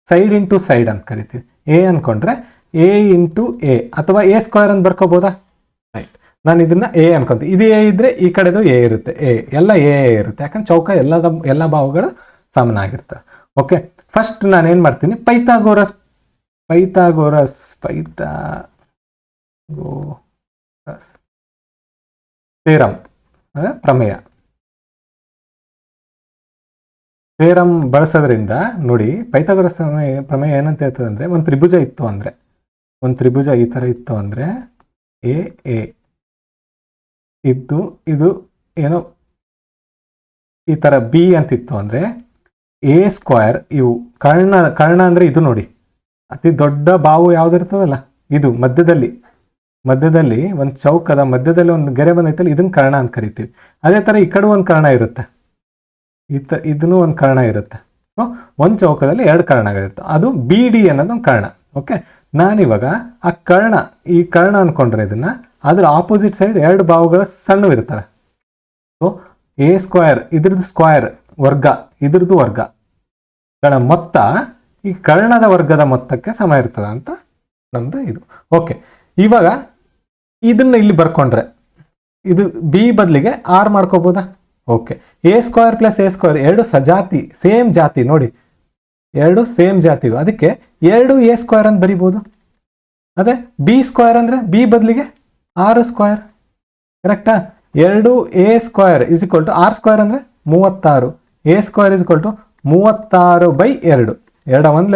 ಸೈಡ್ ಇಂಟು ಸೈಡ್ ಅಂತ ಕರಿತೀವಿ, ಎ ಅನ್ಕೊಂಡ್ರೆ ಎ ಇಂಟು ಎ, ಅಥವಾ ಎ ಸ್ಕ್ವೇರ್ ಅಂತ ಬರ್ಕೋಬೋದಾ? ರೈಟ್, ನಾನು ಇದನ್ನ ಎ ಅನ್ಕೊಂತೀನಿ. ಇದು ಎ ಇದ್ರೆ ಈ ಕಡೆದು ಎ ಇರುತ್ತೆ, ಎಲ್ಲ ಎ ಇರುತ್ತೆ, ಯಾಕಂದ್ರೆ ಚೌಕ ಎಲ್ಲ ಬಾಹುಗಳು ಸಮನಾಗಿರ್ತವೆ. ಓಕೆ, ಫಸ್ಟ್ ನಾನು ಏನು ಮಾಡ್ತೀನಿ, ಪೈಥಾಗೋರಸ್ ಥಿಯರಮ್, ಥಿಯರಮ್ ಬಳಸೋದ್ರಿಂದ ನೋಡಿ, ಪೈಥಾಗೋರಸ್ ಪ್ರಮೇಯ ಏನಂತ ಹೇಳ್ತದೆ ಅಂದ್ರೆ, ಒಂದು ತ್ರಿಭುಜ ಇತ್ತು ಅಂದ್ರೆ, ಒಂದು ತ್ರಿಭುಜ ಈ ತರ ಇತ್ತು ಅಂದ್ರೆ, ಎ ಇದ್ದು ಇದು ಏನೋ ಈ ತರ ಬಿ ಅಂತಿತ್ತು ಅಂದ್ರೆ, ಎ ಸ್ಕ್ವೇರ್, ಇವು ಕರ್ಣ ಅಂದ್ರೆ ಇದು ನೋಡಿ, ಅತಿ ದೊಡ್ಡ ಬಾವು ಯಾವ್ದಿರ್ತದಲ್ಲ, ಇದು ಮಧ್ಯದಲ್ಲಿ ಒಂದು ಚೌಕದ ಮಧ್ಯದಲ್ಲಿ ಒಂದು ಗೆರೆ ಬಂದೈತಲ್ಲ, ಇದನ್ನ ಕರ್ಣ ಅಂತ ಕರಿತೀವಿ. ಅದೇ ತರ ಈ ಕಡೆ ಒಂದು ಕರ್ಣ ಇರುತ್ತೆ, ಇದನ್ನು ಒಂದು ಕರ್ಣ ಇರುತ್ತೆ. ಸೊ ಒಂದು ಚೌಕದಲ್ಲಿ 2 ಕರ್ಣಗಳಿರುತ್ತೆ, ಅದು ಬಿ ಡಿ ಅನ್ನೋದು ಒಂದು ಕರ್ಣ. ಓಕೆ, ನಾನಿವಾಗ ಆ ಈ ಕರ್ಣ ಅನ್ಕೊಂಡ್ರೆ ಇದನ್ನ, ಅದ್ರ ಆಪೋಸಿಟ್ ಸೈಡ್ 2 ಬಾವುಗಳು ಸಣ್ಣವಿರ್ತವೆ. ಸೊ ಎ ಸ್ಕ್ವೇರ್, ಇದ್ರದ್ದು ಸ್ಕ್ವೇರ್ ವರ್ಗ, ಇದ್ರದ್ದು ವರ್ಗಗಳ ಮೊತ್ತ ಈ ಕರ್ಣದ ವರ್ಗದ ಮೊತ್ತಕ್ಕೆ ಸಮ ಇರ್ತದೆ ಅಂತ ನಮ್ದು ಇದು. ಓಕೆ, ಇವಾಗ ಇದನ್ನ ಇಲ್ಲಿ ಬರ್ಕೊಂಡ್ರೆ, ಇದು ಬಿ ಬದಲಿಗೆ ಆರ್ ಮಾಡ್ಕೋಬೋದಾ? Okay, a square plus a square 2 ಸಜಾತಿ, ಸೇಮ್ ಜಾತಿ ನೋಡಿ, 2 ಸೇಮ್ ಜಾತಿ, ಅದಕ್ಕೆ 2 ಎ ಸ್ಕ್ವೇರ್ ಅಂತ ಬರಿಬೋದು. ಅದೇ ಬಿ ಸ್ಕ್ವೇರ್ ಅಂದ್ರೆ ಬಿ ಬದಲಿಗೆ 6 ಸ್ಕ್ವೇರ್, ಕರೆಕ್ಟಾ? 2 A square is equal to R square ಅಂದ್ರೆ 36, A square is equal to 36/2, 2 1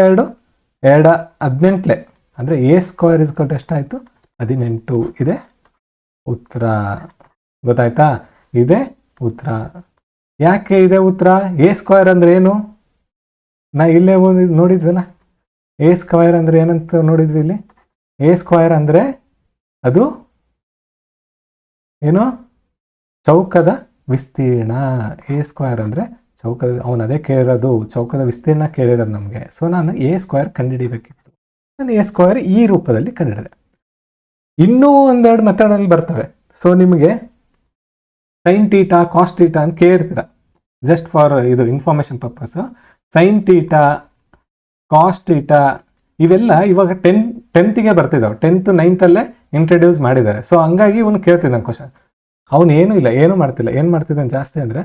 2 18 ಅಂದ್ರೆ A square is equal to ಎಷ್ಟಾಯ್ತು, 18. ಇದೆ ಉತ್ತರ, ಗೊತ್ತಾಯ್ತಾ? ಇದೆ ಉತ್ತರ. ಯಾಕೆ ಇದೆ ಉತ್ತರ? ಎ ಸ್ಕ್ವೇರ್ ಅಂದ್ರೆ ಏನು, ನಾ ಇಲ್ಲೇ ನೋಡಿದ್ವಲ್ಲ, ಎ ಸ್ಕ್ವೇರ್ ಅಂದ್ರೆ ಏನಂತ ನೋಡಿದ್ವಿ ಇಲ್ಲಿ. ಎ ಸ್ಕ್ವೇರ್ ಅಂದ್ರೆ ಅದು ಏನು, ಚೌಕದ ವಿಸ್ತೀರ್ಣ. ಎ ಸ್ಕ್ವೇರ್ ಅಂದ್ರೆ ಚೌಕದ, ಅವನು ಅದೇ ಕೇಳಿರೋದು, ಚೌಕದ ವಿಸ್ತೀರ್ಣ ಕೇಳಿರೋದು ನಮಗೆ. ಸೊ ನಾನು ಎ ಸ್ಕ್ವೇರ್ ಕಂಡುಹಿಡಿಬೇಕಿತ್ತು, ನಾನು ಎ ಸ್ಕ್ವೇರ್ ಈ ರೂಪದಲ್ಲಿ ಕಂಡುಹಿಡಿದೆ. ಇನ್ನೂ ಒಂದೆರಡು ಮೆಥಡಲ್ಲಿ ಬರ್ತವೆ. ಸೊ ನಿಮಗೆ ಸೈನ್ ಟೀಟಾ, ಕಾಸ್ ಟೀಟಾ ಅಂತ ಕೇಳಿರ್ತೀರ, ಜಸ್ಟ್ ಫಾರ್ ಇದು information purpose. Sine theta, cos theta ಇವೆಲ್ಲ ಇವಾಗ 10th ಬರ್ತಿದ್ದಾವೆ, 10th 9th ಅಲ್ಲೇ ಇಂಟ್ರಡ್ಯೂಸ್ ಮಾಡಿದ್ದಾರೆ. ಸೊ ಹಂಗಾಗಿ ಇವನು ಕೇಳ್ತಿದ್ದಾನೆ ಕ್ವಶನ್. ಅವನು ಏನೂ ಇಲ್ಲ, ಏನು ಮಾಡ್ತಿಲ್ಲ, ಏನು ಮಾಡ್ತಿದ್ದಾನೆ ಜಾಸ್ತಿ ಅಂದರೆ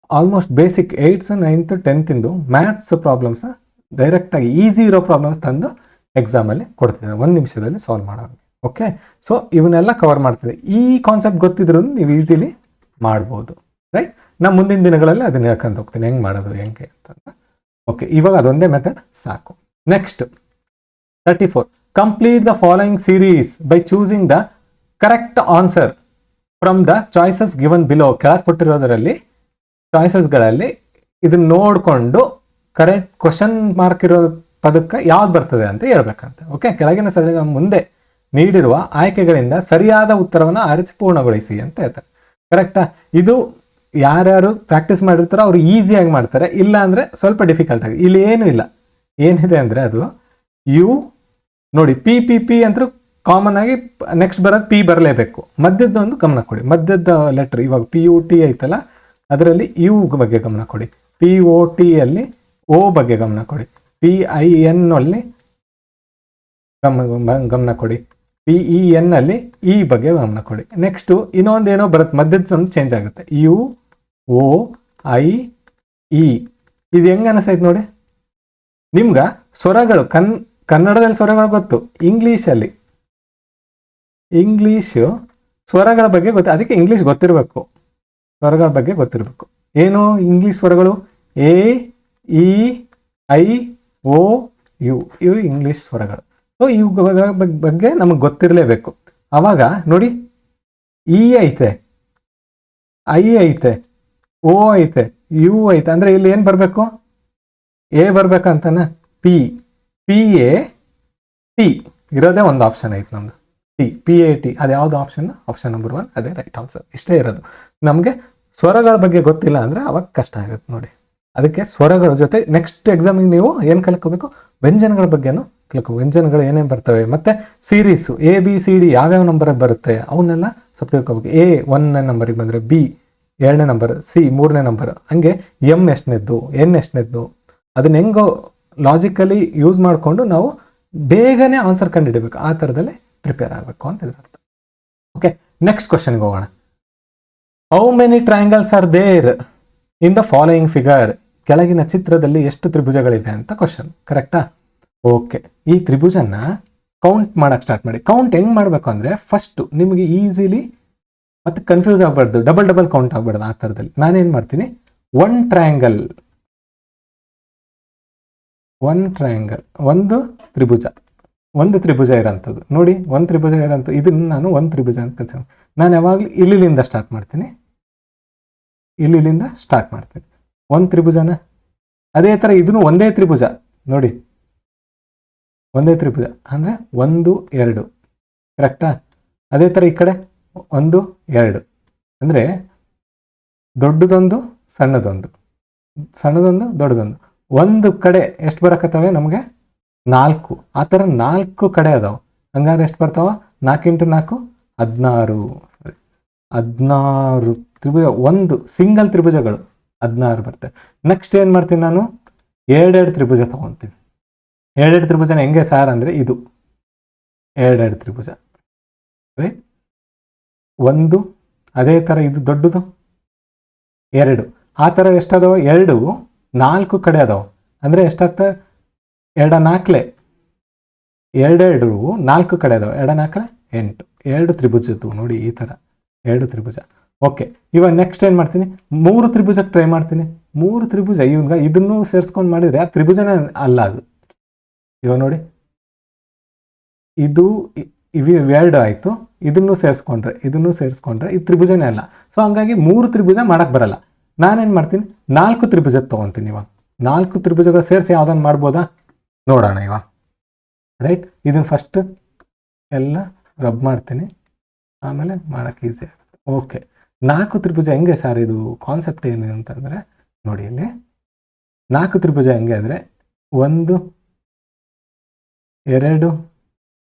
almost basic 8th 9th 10th maths problems ಡೈರೆಕ್ಟಾಗಿ ಈಸಿ ಇರೋ ಪ್ರಾಬ್ಲಮ್ಸ್ ತಂದು ಎಕ್ಸಾಮಲ್ಲಿ ಕೊಡ್ತಿದ್ದಾನೆ, 1 ನಿಮಿಷದಲ್ಲಿ ಸಾಲ್ವ್ ಮಾಡೋದು. ಓಕೆ, ಸೊ ಇವನ್ನೆಲ್ಲ ಕವರ್ ಮಾಡ್ತಿದೆ. ಈ ಕಾನ್ಸೆಪ್ಟ್ ಗೊತ್ತಿದ್ರು ನೀವು ಈಸಿಲಿ ಮಾಡ್ಬೋದು, ರೈಟ್? ನಾನು ಮುಂದಿನ ದಿನಗಳಲ್ಲಿ ಅದನ್ನ ಹೇಳ್ಕೊಂತ ಹೋಗ್ತೀನಿ, ಹೆಂಗೆ ಮಾಡೋದು ಹೆಂಗೆ ಅಂತ. ಓಕೆ, ಇವಾಗ ಅದೊಂದೇ ಮೆಥಡ್ ಸಾಕು. Next 34, complete the following series by choosing the correct answer from the choices given below. ಕೆಳಗೆ ಕೊಟ್ಟಿರೋದರಲ್ಲಿ ಚಾಯ್ಸಸ್ಗಳಲ್ಲಿ ಇದನ್ನ ನೋಡಿಕೊಂಡು ಕರೆಕ್ಟ್ ಕ್ವಶನ್ ಮಾರ್ಕ್ ಇರೋ ಪದಕ್ಕೆ ಯಾವ್ದು ಬರ್ತದೆ ಅಂತ ಹೇಳ್ಬೇಕಂತೆ. ಓಕೆ, ಕೆಳಗಿನ ಸರಣಿಯ ಮುಂದೆ ನೀಡಿರುವ ಆಯ್ಕೆಗಳಿಂದ ಸರಿಯಾದ ಉತ್ತರವನ್ನು ಆರಿಸಿ ಪೂರ್ಣಗೊಳಿಸಿ ಅಂತ ಹೇಳ್ತಾರೆ. ಕರೆಕ್ಟಾ? ಇದು ಯಾರ್ಯಾರು ಪ್ರಾಕ್ಟೀಸ್ ಮಾಡಿರ್ತಾರೋ ಅವ್ರು ಈಸಿಯಾಗಿ ಮಾಡ್ತಾರೆ, ಇಲ್ಲ ಅಂದರೆ ಸ್ವಲ್ಪ ಡಿಫಿಕಲ್ಟ್ ಆಗಿ. ಇಲ್ಲಿ ಏನೂ ಇಲ್ಲ, ಏನಿದೆ ಅಂದರೆ ಅದು ಯು ನೋಡಿ, ಪಿ ಅಂತೂ ಕಾಮನ್ ಆಗಿ ನೆಕ್ಸ್ಟ್ ಬರೋದು ಪಿ ಬರಲೇಬೇಕು. ಮಧ್ಯದ ಒಂದು ಗಮನ ಕೊಡಿ, ಮಧ್ಯದ ಲೆಟರ್. ಇವಾಗ PUT ಐತಲ್ಲ, ಅದರಲ್ಲಿ ಯು ಬಗ್ಗೆ ಗಮನ ಕೊಡಿ. POT ಅಲ್ಲಿ O ಬಗ್ಗೆ ಗಮನ ಕೊಡಿ. PIN ಅಲ್ಲಿ ಗಮನ ಕೊಡಿ. PEN ಅಲ್ಲಿ E ಬಗ್ಗೆ ಗಮನ ಕೊಡಿ. ನೆಕ್ಸ್ಟು ಇನ್ನೊಂದೇನೋ ಬರುತ್ತೆ, ಮಧ್ಯದ ಒಂದು ಚೇಂಜ್ ಆಗುತ್ತೆ. UOIE ಇದು ಹೆಂಗೆ ಅನಿಸ್ತೈತೆ ನೋಡಿ ನಿಮ್ಗೆ. ಸ್ವರಗಳು ಕನ್ನಡದಲ್ಲಿ ಸ್ವರಗಳು ಗೊತ್ತು, ಇಂಗ್ಲೀಷು ಸ್ವರಗಳ ಬಗ್ಗೆ ಗೊತ್ತು. ಅದಕ್ಕೆ ಇಂಗ್ಲೀಷ್ ಗೊತ್ತಿರಬೇಕು, ಸ್ವರಗಳ ಬಗ್ಗೆ ಗೊತ್ತಿರಬೇಕು. ಏನು ಇಂಗ್ಲೀಷ್ ಸ್ವರಗಳು? AEIOU ಇವು ಇಂಗ್ಲೀಷ್ ಸ್ವರಗಳು. ಸೊ ಇವುಗಳ ಬಗ್ಗೆ ನಮಗೆ ಗೊತ್ತಿರಲೇಬೇಕು. ಆವಾಗ ನೋಡಿ E ಐತೆ, I ಐತೆ, O ಐತೆ, U ಐತೆ. ಅಂದರೆ ಇಲ್ಲಿ ಏನು ಬರಬೇಕು? A ಬರ್ಬೇಕಂತಾನೆ. PAT ಇರೋದೇ ಒಂದು ಆಪ್ಷನ್ ಐತೆ ನಮ್ಮದು. PAT ಅದು ಯಾವುದು ಆಪ್ಷನ್? ಆಪ್ಷನ್ ನಂಬರ್ 1 ಅದೇ ರೈಟ್ ಆನ್ಸರ್. ಇಷ್ಟೇ ಇರೋದು. ನಮಗೆ ಸ್ವರಗಳ ಬಗ್ಗೆ ಗೊತ್ತಿಲ್ಲ ಅಂದರೆ ಅವಾಗ ಕಷ್ಟ ಆಗುತ್ತೆ ನೋಡಿ. ಅದಕ್ಕೆ ಸ್ವರಗಳ ಜೊತೆ ನೆಕ್ಸ್ಟ್ ಎಕ್ಸಾಮಿಗೆ ನೀವು ಏನು ಕಲ್ತ್ಕೋಬೇಕು? ವ್ಯಂಜನಗಳ ಬಗ್ಗೆನೂ ಕಲ್ತ್ಕೋ. ವ್ಯಂಜನಗಳು ಏನೇನು ಬರ್ತವೆ, ಮತ್ತು ಸೀರೀಸು ABCD ಯಾವ್ಯಾವ ನಂಬರಿಗೆ ಬರುತ್ತೆ ಅವನ್ನೆಲ್ಲ ಸ್ವಲ್ಪ ತಿಳ್ಕೊಬೇಕು. A 1ನೇ ನಂಬರಿಗೆ ಬಂದರೆ, B 2ನೇ ನಂಬರ್, C 3ನೇ ನಂಬರ್, ಹಂಗೆ M ಎಷ್ಟನೇದ್ದು, N ಎಷ್ಟನೇದ್ದು, ಅದನ್ನ ಹೆಂಗೋ ಲಾಜಿಕಲಿ ಯೂಸ್ ಮಾಡಿಕೊಂಡು ನಾವು ಬೇಗನೆ ಆನ್ಸರ್ ಕಂಡುಹಿಡಬೇಕು. ಆ ಥರದಲ್ಲಿ ಪ್ರಿಪೇರ್ ಆಗಬೇಕು ಅಂತ ಇದ್ರ ಅರ್ಥ. ಓಕೆ, ನೆಕ್ಸ್ಟ್ ಕ್ವಶನ್ಗೆ ಹೋಗೋಣ. How many triangles are there in the following figure? ಕೆಳಗಿನ ಚಿತ್ರದಲ್ಲಿ ಎಷ್ಟು ತ್ರಿಭುಜಗಳಿವೆ ಅಂತ ಕ್ವಶನ್. ಕರೆಕ್ಟಾ? ಓಕೆ, ಈ ತ್ರಿಭುಜನ ಕೌಂಟ್ ಮಾಡಕ್ಕೆ ಸ್ಟಾರ್ಟ್ ಮಾಡಿ. ಕೌಂಟ್ ಹೆಂಗ್ ಮಾಡಬೇಕು ಅಂದರೆ, ಫಸ್ಟ್ ನಿಮಗೆ ಈಸಿಲಿ ಮತ್ತೆ ಕನ್ಫ್ಯೂಸ್ ಆಗಬಾರ್ದು, ಡಬಲ್ ಕೌಂಟ್ ಆಗಬಾರ್ದು. ಆ ಥರದಲ್ಲಿ ನಾನೇನು ಮಾಡ್ತೀನಿ, ಒನ್ ಟ್ರಯಾಂಗಲ್, ಒಂದು ತ್ರಿಭುಜ ಇರೋಂಥದ್ದು ನೋಡಿ. ಒಂದು ತ್ರಿಭುಜ ಇರೋಂಥದ್ದು ಇದನ್ನು ನಾನು ಒಂದು ತ್ರಿಭುಜ ಅಂತ ಕನ್ಸಿಡರ್. ನಾನು ಯಾವಾಗಲೂ ಇಲ್ಲಿಂದ ಸ್ಟಾರ್ಟ್ ಮಾಡ್ತೀನಿ, ಒಂದು ತ್ರಿಭುಜನ. ಅದೇ ಥರ ಇದನ್ನು ಒಂದೇ ತ್ರಿಭುಜ ನೋಡಿ, ಒಂದೇ ತ್ರಿಭುಜ ಅಂದರೆ 1 2. ಕರೆಕ್ಟಾ? ಅದೇ ಥರ ಈ ಕಡೆ 1 2 ಅಂದರೆ ದೊಡ್ಡದೊಂದು ಸಣ್ಣದೊಂದು, ದೊಡ್ಡದೊಂದು. ಒಂದು ಕಡೆ ಎಷ್ಟು ಬರಕತ್ತವೆ ನಮಗೆ? 4. ಆ ಥರ 4 ಕಡೆ ಅದಾವೆ. ಹಂಗಾದ್ರೆ ಎಷ್ಟು ಬರ್ತಾವ? 4 × 4 16 ತ್ರಿಭುಜ. ಒಂದು ಸಿಂಗಲ್ ತ್ರಿಭುಜಗಳು 16 ಬರ್ತವೆ. ನೆಕ್ಸ್ಟ್ ಏನು ಮಾಡ್ತೀನಿ ನಾನು? 2 ತ್ರಿಭುಜ ತೊಗೊತೀನಿ. 2 ತ್ರಿಭುಜನ ಹೆಂಗೆ ಸಾರ್ ಅಂದರೆ ಇದು 2 ತ್ರಿಭುಜ ರೈಟ್. ಒಂದು ಅದೇ ಥರ ಇದು ದೊಡ್ಡದು 2. ಆ ಥರ ಎಷ್ಟಾದವ? 2 4 ಕಡೆ ಅದಾವೆ. ಅಂದರೆ ಎಷ್ಟಾಗ್ತದೆ? 2 4 4 ಕಡೆ ಅದಾವೆ. 2 4 8. 2 ತ್ರಿಭುಜದ್ದು ನೋಡಿ ಈ ಥರ 2 ತ್ರಿಭುಜ. ಓಕೆ, ಇವಾಗ ನೆಕ್ಸ್ಟ್ ಏನು ಮಾಡ್ತೀನಿ? 3 ತ್ರಿಭುಜಕ್ಕೆ ಟ್ರೈ ಮಾಡ್ತೀನಿ. 3 ತ್ರಿಭುಜ ಇವಾಗ ಇದನ್ನು ಸೇರಿಸ್ಕೊಂಡು ಮಾಡಿದರೆ ಆ ತ್ರಿಭುಜನೇ ಅಲ್ಲ ಅದು. ಇವಾಗ ನೋಡಿ, ಇವು 2 ಆಯಿತು, ಇದನ್ನು ಸೇರಿಸ್ಕೊಂಡ್ರೆ ಇದು ತ್ರಿಭುಜನೇ ಅಲ್ಲ. ಸೊ ಹಂಗಾಗಿ 3 ತ್ರಿಭುಜ ಮಾಡೋಕ್ಕೆ ಬರಲ್ಲ. ನಾನೇನು ಮಾಡ್ತೀನಿ? 4 ತ್ರಿಭುಜ ತೊಗೊತೀನಿ. ಇವಾಗ 4 ತ್ರಿಭುಜಗಳು ಸೇರಿಸಿ ಯಾವುದನ್ನು ಮಾಡ್ಬೋದಾ ನೋಡೋಣ ಇವಾಗ. ರೈಟ್, ಇದನ್ನು ಫಸ್ಟ್ ಎಲ್ಲ ರಬ್ ಮಾಡ್ತೀನಿ, ಆಮೇಲೆ ಮಾಡೋಕ್ಕೆ ಈಸಿ ಆಗುತ್ತೆ. ಓಕೆ, 4 ತ್ರಿಭುಜ ಹೆಂಗೆ ಸರ್? ಇದು ಕಾನ್ಸೆಪ್ಟ್ ಏನು ಅಂತಂದರೆ ನೋಡಿ, ಇಲ್ಲಿ 4 ತ್ರಿಭುಜ ಹೆಂಗೆ ಅಂದರೆ 1 2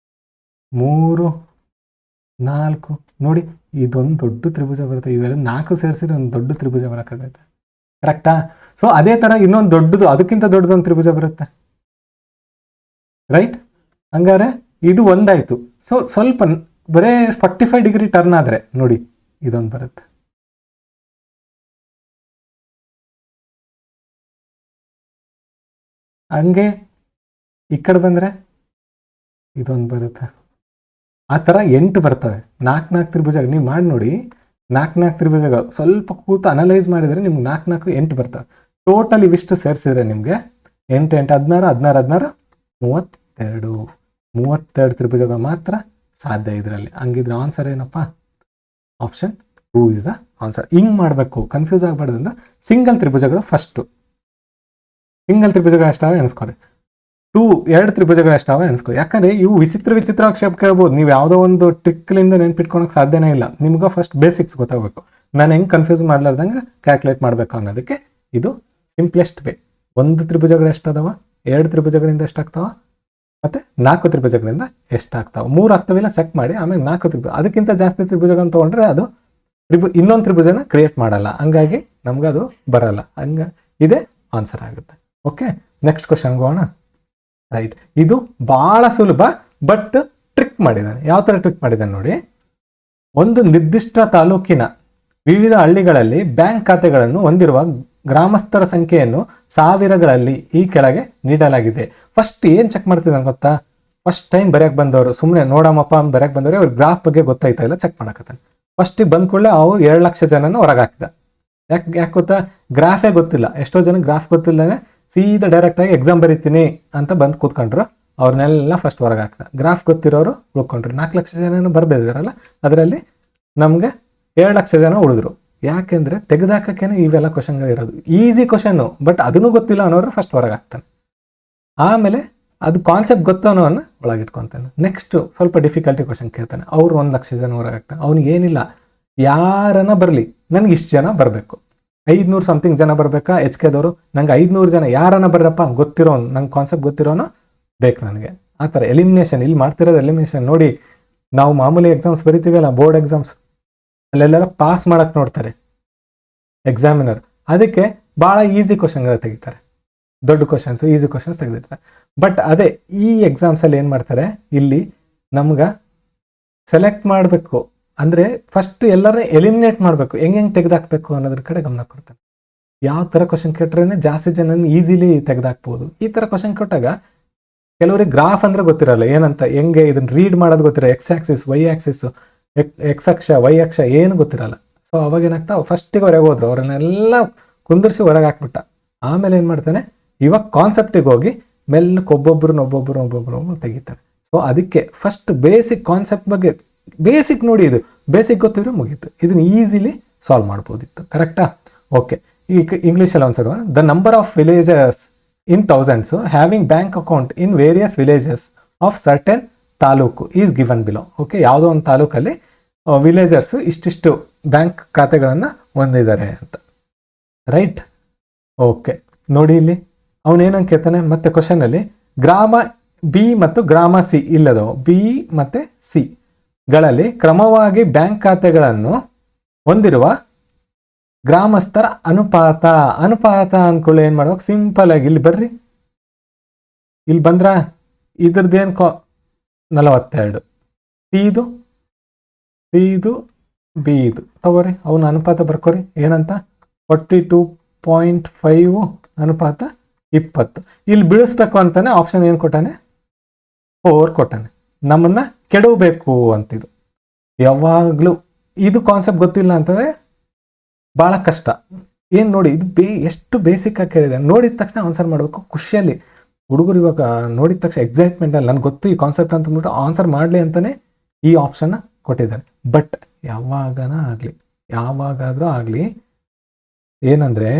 3 4 ನೋಡಿ, ಇದೊಂದು ದೊಡ್ಡ ತ್ರಿಭುಜ ಬರುತ್ತೆ. ಇವೆಲ್ಲ 4 ಸೇರಿಸಿದ್ರೆ ಒಂದು ದೊಡ್ಡ ತ್ರಿಭುಜ ಬರೋಕ್ಕಾಗತ್ತೆ. ಕರೆಕ್ಟಾ? ಸೊ ಅದೇ ಥರ ಇನ್ನೊಂದು ದೊಡ್ಡದು, ಅದಕ್ಕಿಂತ ದೊಡ್ಡದೊಂದು ತ್ರಿಭುಜ ಬರುತ್ತೆ. ರೈಟ್, ಹಂಗಾರೆ ಇದು ಒಂದಾಯಿತು. ಸೊ ಸ್ವಲ್ಪ ಬರೇ 45 ಡಿಗ್ರಿ ಟರ್ನ್ ಆದರೆ ನೋಡಿ ಇದೊಂದು ಬರುತ್ತೆ. ಹಂಗೆ ಈ ಕಡೆ ಬಂದರೆ ಇದೊಂದು ಬರುತ್ತೆ. ಆ ಥರ 8 ಬರ್ತವೆ. 4 ತ್ರಿಭುಜ ನೀವು ಮಾಡಿ ನೋಡಿ. 4 ತ್ರಿಭುಜಗಳು ಸ್ವಲ್ಪ ಕೂತು ಅನಲೈಸ್ ಮಾಡಿದರೆ ನಿಮ್ಗೆ 4 8 ಬರ್ತವೆ. ಟೋಟಲ್ ಇವಿಷ್ಟು ಸೇರಿಸಿದ್ರೆ ನಿಮಗೆ 8 8 16 32 ತ್ರಿಭುಜಗಳು ಮಾತ್ರ ಸಾಧ್ಯ ಇದರಲ್ಲಿ. ಹಂಗಿದ್ರೆ ಆನ್ಸರ್ ಏನಪ್ಪ? Option 2 is the answer. ಹಿಂಗೆ ಮಾಡಬೇಕು, ಕನ್ಫ್ಯೂಸ್ ಆಗಬಾರ್ದು. ಅಂದ್ರೆ ಸಿಂಗಲ್ ತ್ರಿಭುಜಗಳು ಫಸ್ಟು, ಸಿಂಗಲ್ ತ್ರಿಭುಜಗಳು ಎಷ್ಟಾವೆ ಎಣಿಸ್ಕೊರಿ. 2 ತ್ರಿಭುಜಗಳು ಎಷ್ಟಾವೆ ಎಣಿಸ್ಕೊ. ಯಾಕಂದರೆ ಇವು ವಿಚಿತ್ರ ಶೇಪ್ ಕೇಳ್ಬೋದು. ನೀವು ಯಾವುದೋ ಒಂದು ಟ್ರಿಕ್ಲಿಂದ ನೆನ್ಪಿಟ್ಕೊಳಕ್ಕೆ ಸಾಧ್ಯನೇ ಇಲ್ಲ. ನಿಮ್ಗೆ ಫಸ್ಟ್ ಬೇಸಿಕ್ಸ್ ಗೊತ್ತಾಗಬೇಕು. ನಾನು ಹೆಂಗೆ ಕನ್ಫ್ಯೂಸ್ ಮಾಡ್ಲಾರ್ದಂಗೆ ಕ್ಯಾಲ್ಕುಲೇಟ್ ಮಾಡಬೇಕು ಅನ್ನೋದಕ್ಕೆ ಇದು ಸಿಂಪ್ಲೆಸ್ಟ್ ವೇ. 1 ತ್ರಿಭುಜಗಳು ಎಷ್ಟದಾವ, 2 ತ್ರಿಭುಜಗಳಿಂದ ಎಷ್ಟಾಗ್ತಾವ, ಮತ್ತು 4 ತ್ರಿಭುಜಗಳಿಂದ ಎಷ್ಟಾಗ್ತಾವೆ. 3 ಆಗ್ತಾವಿಲ್ಲ ಚೆಕ್ ಮಾಡಿ, ಆಮೇಲೆ 4 ತ್ರಿಭುಜ. ಅದಕ್ಕಿಂತ ಜಾಸ್ತಿ ತ್ರಿಭುಜಗಳನ್ನು ತೊಗೊಂಡ್ರೆ ಅದು ಇನ್ನೊಂದು ತ್ರಿಭುಜನ ಕ್ರಿಯೇಟ್ ಮಾಡಲ್ಲ, ಹಂಗಾಗಿ ನಮ್ಗೆ ಅದು ಬರಲ್ಲ. ಇದೇ ಆನ್ಸರ್ ಆಗುತ್ತೆ. ಓಕೆ, ನೆಕ್ಸ್ಟ್ ಕ್ವಶನ್ ಹೋಗೋಣ. ರೈಟ್, ಇದು ಬಹಳ ಸುಲಭ ಬಟ್ ಟ್ರಿಕ್ ಮಾಡಿದ್ದಾನೆ. ಯಾವ ಥರ ಟ್ರಿಕ್ ಮಾಡಿದ್ದಾನೆ ನೋಡಿ. ಒಂದು ನಿರ್ದಿಷ್ಟ ತಾಲೂಕಿನ ವಿವಿಧ ಹಳ್ಳಿಗಳಲ್ಲಿ ಬ್ಯಾಂಕ್ ಖಾತೆಗಳನ್ನು ಹೊಂದಿರುವ ಗ್ರಾಮಸ್ಥರ ಸಂಖ್ಯೆಯನ್ನು ಸಾವಿರಗಳಲ್ಲಿ ಈ ಕೆಳಗೆ ನೀಡಲಾಗಿದೆ. ಫಸ್ಟ್ ಏನು ಚೆಕ್ ಮಾಡ್ತಿದ್ದಾನೆ ಗೊತ್ತಾ? ಫಸ್ಟ್ ಟೈಮ್ ಬರೆಯಕ್ಕೆ ಬಂದವರು, ಸುಮ್ಮನೆ ನೋಡಮ್ಮಪ್ಪ ಅಂತ ಬರೆಯಕ್ಕೆ ಬಂದವರು, ಅವ್ರ ಗ್ರಾಫ್ ಬಗ್ಗೆ ಗೊತ್ತಾಯ್ತಾ ಇಲ್ಲ ಚೆಕ್ ಮಾಡಕತ್ತಾನೆ. ಫಸ್ಟಿಗೆ ಬಂದ ಕೂಡಲೇ ಅವ್ರು 2 ಲಕ್ಷ ಜನನ ಹೊರಗೆ ಹಾಕಿದ. ಯಾಕೆ ಗೊತ್ತಾ? ಗ್ರಾಫೇ ಗೊತ್ತಿಲ್ಲ. ಎಷ್ಟೋ ಜನ ಗ್ರಾಫ್ ಗೊತ್ತಿಲ್ಲದೆ ಸೀದಾ ಡೈರೆಕ್ಟಾಗಿ ಎಕ್ಸಾಮ್ ಬರೀತೀನಿ ಅಂತ ಬಂದು ಕೂತ್ಕೊಂಡ್ರು, ಅವ್ರನ್ನೆಲ್ಲ ಫಸ್ಟ್ ಹೊರಗೆ ಹಾಕ್ದ. ಗ್ರಾಫ್ ಗೊತ್ತಿರೋರು ಉಳ್ಕೊಂಡ್ರು. 4 ಲಕ್ಷ ಜನ ಬರ್ದಿದ್ದಾರಲ್ಲ, ಅದರಲ್ಲಿ ನಮಗೆ 2 ಲಕ್ಷ ಜನ ಉಳಿದ್ರು. ಯಾಕೆಂದರೆ ತೆಗೆದಾಕಕ್ಕೇನೆ ಇವೆಲ್ಲ ಕ್ವಶನ್ಗಳಿರೋದು. ಈಸಿ ಕ್ವಶನ್ನು, ಬಟ್ ಅದನ್ನು ಗೊತ್ತಿಲ್ಲ ಅನ್ನೋರು ಫಸ್ಟ್ ಹೊರಗೆ ಹಾಕ್ತಾನೆ. ಆಮೇಲೆ ಅದು ಕಾನ್ಸೆಪ್ಟ್ ಗೊತ್ತವನವನ್ನ ಒಳಗಿಟ್ಕೊತಾನೆ. ನೆಕ್ಸ್ಟ್ ಸ್ವಲ್ಪ ಡಿಫಿಕಲ್ಟಿ ಕ್ವಶನ್ ಕೇಳ್ತಾನೆ, ಅವ್ರು 1 ಲಕ್ಷ ಜನ ಹೊರಗೆ ಹಾಕ್ತಾನೆ. ಅವ್ನಿಗೆ ಏನಿಲ್ಲ, ಯಾರನ್ನ ಬರಲಿ ನನಗೆ ಇಷ್ಟು ಜನ ಬರಬೇಕು, 500 ಸಮಥಿಂಗ್ ಜನ ಬರಬೇಕಾ ಎಚ್ ಕೆದವರು, ನಂಗೆ 500 ಜನ ಯಾರನ್ನ ಬರ್ರಪ್ಪ ಗೊತ್ತಿರೋನು, ನಂಗೆ ಕಾನ್ಸೆಪ್ಟ್ ಗೊತ್ತಿರೋನು ಬೇಕು ನನಗೆ. ಆ ಥರ ಎಲಿಮಿನೇಷನ್ ಇಲ್ಲಿ ಮಾಡ್ತಿರೋದು. ಎಲಿಮಿನೇಷನ್ ನೋಡಿ, ನಾವು ಮಾಮೂಲಿ ಎಕ್ಸಾಮ್ಸ್ ಬರಿತೀವಲ್ಲ, ಬೋರ್ಡ್ ಎಕ್ಸಾಮ್ಸ್, ಅಲ್ಲೆಲ್ಲ ಪಾಸ್ ಮಾಡಕ್ಕೆ ನೋಡ್ತಾರೆ ಎಕ್ಸಾಮಿನರ್. ಅದಕ್ಕೆ ಭಾಳ ಈಸಿ ಕ್ವಶನ್ಗಳು ತೆಗಿತಾರೆ, ದೊಡ್ಡ ಕ್ವಶನ್ಸ್, ಈಸಿ ಕ್ವಶನ್ಸ್ ತೆಗೆದಿರ್ತಾರೆ. ಬಟ್ ಅದೇ ಈ ಎಕ್ಸಾಮ್ಸಲ್ಲಿ ಏನು ಮಾಡ್ತಾರೆ, ಇಲ್ಲಿ ನಮ್ಗೆ ಸೆಲೆಕ್ಟ್ ಮಾಡಬೇಕು ಅಂದರೆ ಫಸ್ಟ್ ಎಲ್ಲರನ್ನ ಎಲಿಮಿನೇಟ್ ಮಾಡಬೇಕು, ಹೆಂಗೆ ತೆಗೆದಾಕ್ಬೇಕು ಅನ್ನೋದ್ರ ಕಡೆ ಗಮನ ಕೊಡ್ತಾರೆ. ಯಾವ ಥರ ಕ್ವಶನ್ ಕೇಟ್ರೆ ಜಾಸ್ತಿ ಜನ ಈಸಿಲಿ ತೆಗೆದಾಕ್ಬೋದು. ಈ ಥರ ಕ್ವಶನ್ ಕೊಟ್ಟಾಗ ಕೆಲವರಿಗೆ ಗ್ರಾಫ್ ಅಂದರೆ ಗೊತ್ತಿರಲ್ಲ, ಏನಂತ ಹೆಂಗೆ ಇದನ್ನು ರೀಡ್ ಮಾಡೋದು ಗೊತ್ತಿರಲ್ಲ, X axis, Y axis, X ಅಕ್ಷ, ವೈ ಅಕ್ಷ ಏನು ಗೊತ್ತಿರಲ್ಲ. ಸೊ ಅವಾಗ ಏನಾಗ್ತಾ, ಫಸ್ಟಿಗೆ ಹೊರಗೆ ಹೋದ್ರು, ಅವ್ರನ್ನೆಲ್ಲ ಕುಂದಿರಿಸಿ ಹೊರಗೆ ಹಾಕ್ಬಿಟ್ಟ. ಆಮೇಲೆ ಏನು ಮಾಡ್ತಾನೆ, ಇವಾಗ ಕಾನ್ಸೆಪ್ಟಿಗೆ ಹೋಗಿ ಮೆಲ್ಲಕ್ಕೆ ಒಬ್ಬೊಬ್ಬರು ತೆಗಿತಾರೆ. ಸೊ ಅದಕ್ಕೆ ಫಸ್ಟ್ ಬೇಸಿಕ್ ಕಾನ್ಸೆಪ್ಟ್ ಬಗ್ಗೆ ಬೇಸಿಕ್ ನೋಡಿ, ಇದು ಬೇಸಿಕ್ ಗೊತ್ತಿದ್ರೆ ಮುಗೀತು, ಇದನ್ನ ಈಸಿಲಿ ಸಾಲ್ವ್ ಮಾಡ್ಬೋದಿತ್ತು. ಕರೆಕ್ಟಾ? ಓಕೆ, ಈಗ ಇಂಗ್ಲೀಷಲ್ಲಿ ಒಂದ್ಸಲ, the number of villages in thousands having bank account in various villages of certain taluk is given below. Okay, ಯಾವುದೋ ಒಂದು ತಾಲೂಕಲ್ಲಿ ವಿಲೇಜರ್ಸು ಇಷ್ಟಿಷ್ಟು ಬ್ಯಾಂಕ್ ಖಾತೆಗಳನ್ನು ಹೊಂದಿದ್ದಾರೆ ಅಂತ. ರೈಟ್? ಓಕೆ, ನೋಡಿ ಇಲ್ಲಿ ಅವನೇನಂತ ಕೇಳ್ತಾನೆ ಮತ್ತೆ ಕ್ವಶನಲ್ಲಿ, ಗ್ರಾಮ ಬಿ ಮತ್ತು ಗ್ರಾಮ ಸಿ ಇಲ್ಲದವು, ಬಿ ಮತ್ತು ಸಿ ಗಳಲ್ಲಿ ಕ್ರಮವಾಗಿ ಬ್ಯಾಂಕ್ ಖಾತೆಗಳನ್ನು ಹೊಂದಿರುವ ಗ್ರಾಮಸ್ಥರ ಅನುಪಾತ. ಅನುಪಾತ ಅಂದ್ಕೊಳ್ಳಿ ಏನು ಮಾಡ್ಬೇಕು, ಸಿಂಪಲ್ ಆಗಿ ಇಲ್ಲಿ ಬರ್ರಿ, ಇಲ್ಲಿ ಬಂದ್ರ ಇದ್ರದ್ದೇನು 42, ಸಿದು ಬಿ ಇದು ತಗೋರಿ, ಅವನ ಅನುಪಾತ ಬರ್ಕೋರಿ. ಏನಂತ 42.5 ಅನುಪಾತ 20. ಇಲ್ಲಿ ಬೀಳಿಸ್ಬೇಕು ಅಂತಾನೆ ಆಪ್ಷನ್ ಏನು ಕೊಟ್ಟಾನೆ, 4 ಕೊಟ್ಟಾನೆ. ನಮ್ಮನ್ನ ಕೆಡವಬೇಕು ಅಂತಿದು. ಯಾವಾಗಲೂ ಇದು ಕಾನ್ಸೆಪ್ಟ್ ಗೊತ್ತಿಲ್ಲ ಅಂತಂದರೆ ಭಾಳ ಕಷ್ಟ. ಏನು ನೋಡಿ, ಇದು ಎಷ್ಟು ಬೇಸಿಕ್ಕಾಗಿ ಕೇಳಿದೆ, ನೋಡಿದ ತಕ್ಷಣ ಆನ್ಸರ್ ಮಾಡಬೇಕು ಖುಷಿಯಲ್ಲಿ. ಹುಡುಗರು ಇವಾಗ ನೋಡಿದ ತಕ್ಷಣ ಎಕ್ಸೈಟ್ಮೆಂಟಲ್ಲಿ ನನಗೆ ಗೊತ್ತು ಈ ಕಾನ್ಸೆಪ್ಟ್ ಅಂತ ಅಂದ್ಬಿಟ್ಟು ಆನ್ಸರ್ ಮಾಡಲಿ ಅಂತಲೇ ಈ ಆಪ್ಷನ್ನ ಕೊಟ್ಟಿದ್ದಾರೆ. ಬಟ್ ಯಾವಾಗಾದರೂ ಆಗಲಿ ಏನಂದರೆ,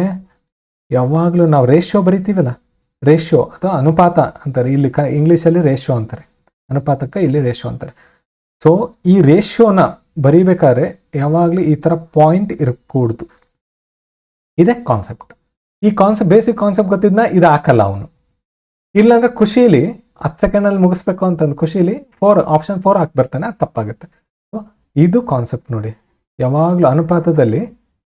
ಯಾವಾಗಲೂ ನಾವು ರೇಷಿಯೋ ಬರಿತೀವಲ್ಲ, ರೇಷಿಯೋ ಅಥವಾ ಅನುಪಾತ ಅಂತಾರೆ, ಇಲ್ಲಿ ಇಂಗ್ಲೀಷಲ್ಲಿ ರೇಷಿಯೋ ಅಂತಾರೆ, ಅನುಪಾತಕ್ಕೆ ಇಲ್ಲಿ ರೇಷಿಯೋ ಅಂತಾರೆ. ಸೊ ಈ ರೇಷಿಯೋನ ಬರೀಬೇಕಾದ್ರೆ ಯಾವಾಗಲೂ ಈ ಥರ ಪಾಯಿಂಟ್ ಇರಕೂಡ್ದು. ಇದೇ ಕಾನ್ಸೆಪ್ಟ್. ಈ ಕಾನ್ಸೆಪ್ಟ್ ಬೇಸಿಕ್ ಕಾನ್ಸೆಪ್ಟ್ ಗೊತ್ತಿದ್ನ ಇದು ಹಾಕಲ್ಲ ಅವನು. ಇಲ್ಲಾಂದ್ರೆ ಖುಷಿಲಿ 10 ಸೆಕೆಂಡಲ್ಲಿ ಮುಗಿಸ್ಬೇಕು ಅಂತಂದು ಖುಷಿಲಿ ಆಪ್ಷನ್ 4 ಹಾಕಿ ಬರ್ತಾನೆ, ಅದು ತಪ್ಪಾಗುತ್ತೆ. ಸೊ ಇದು ಕಾನ್ಸೆಪ್ಟ್ ನೋಡಿ, ಯಾವಾಗಲೂ ಅನುಪಾತದಲ್ಲಿ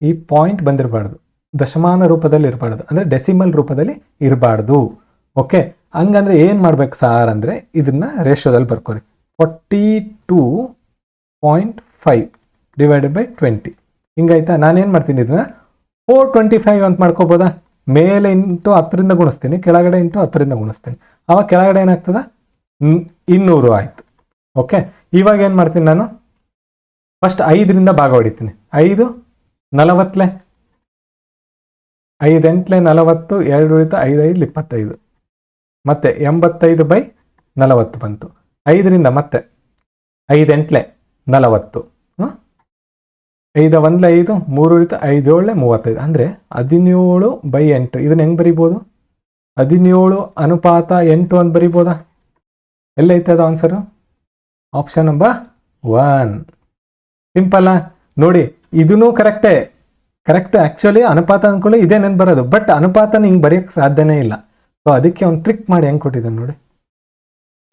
ಈ ಪಾಯಿಂಟ್ ಬಂದಿರಬಾರ್ದು, ದಶಮಾನ ರೂಪದಲ್ಲಿ ಇರಬಾರ್ದು, ಅಂದರೆ ಡೆಸಿಮಲ್ ರೂಪದಲ್ಲಿ ಇರಬಾರ್ದು. ಓಕೆ, ಹಂಗಂದ್ರೆ ಏನು ಮಾಡ್ಬೇಕು ಸಾರ್ ಅಂದರೆ, ಇದನ್ನ ರೇಷಿಯೋದಲ್ಲಿ ಬರ್ಕೋರಿ. 42.5 ಡಿವೈಡೆಡ್ ಬೈ 20 ಹಿಂಗಾಯ್ತಾ. ನಾನೇನು ಮಾಡ್ತೀನಿ, ಇದನ್ನ 425 ಅಂತ ಮಾಡ್ಕೋಬೋದಾ? ಮೇಲೆ ಇಂಟು 10ರಿಂದ ಗುಣಿಸ್ತೀನಿ, ಕೆಳಗಡೆ ಇಂಟು 10ರಿಂದ ಗುಣಿಸ್ತೀನಿ. ಆವಾಗ ಕೆಳಗಡೆ ಏನಾಗ್ತದ, 200 ಆಯಿತು. ಓಕೆ, ಇವಾಗ ಏನು ಮಾಡ್ತೀನಿ ನಾನು, ಫಸ್ಟ್ 5ರಿಂದ ಭಾಗ ಹೊಡಿತೀನಿ. 5 40, 5 8 40, 2 ಉಳಿತು, 5 5 25, ಮತ್ತೆ 85/40 ಬಂತು. 5ರಿಂದ ಮತ್ತೆ 5 8 40, 5 1 5, 3 ಉಳಿತು, 5 7 35, ಅಂದರೆ 17/8. ಇದನ್ನ ಹೆಂಗೆ ಬರಿಬೋದು, 17 ಅನುಪಾತ 8 ಅಂತ ಬರಿಬೋದಾ? ಎಲ್ಲೈತೆ ಅದು ಆನ್ಸರು? Option number 1. ಸಿಂಪಲ್ಲ ನೋಡಿ, ಇದೂ ಕರೆಕ್ಟ್. ಆ್ಯಕ್ಚುಲಿ ಅನುಪಾತ ಅಂದ್ಕೊಳ್ಳಿ ಇದೇ ನೆನ್ಪು ಬರೋದು, ಬಟ್ ಅನುಪಾತನ ಹಿಂಗೆ ಬರೆಯೋಕ್ಕೆ ಸಾಧ್ಯನೇ ಇಲ್ಲ. ಸೊ ಅದಕ್ಕೆ ಅವ್ನು ಟ್ರಿಕ್ ಮಾಡಿ ಹೆಂಗೆ ಕೊಟ್ಟಿದ್ದಾನೆ ನೋಡಿ.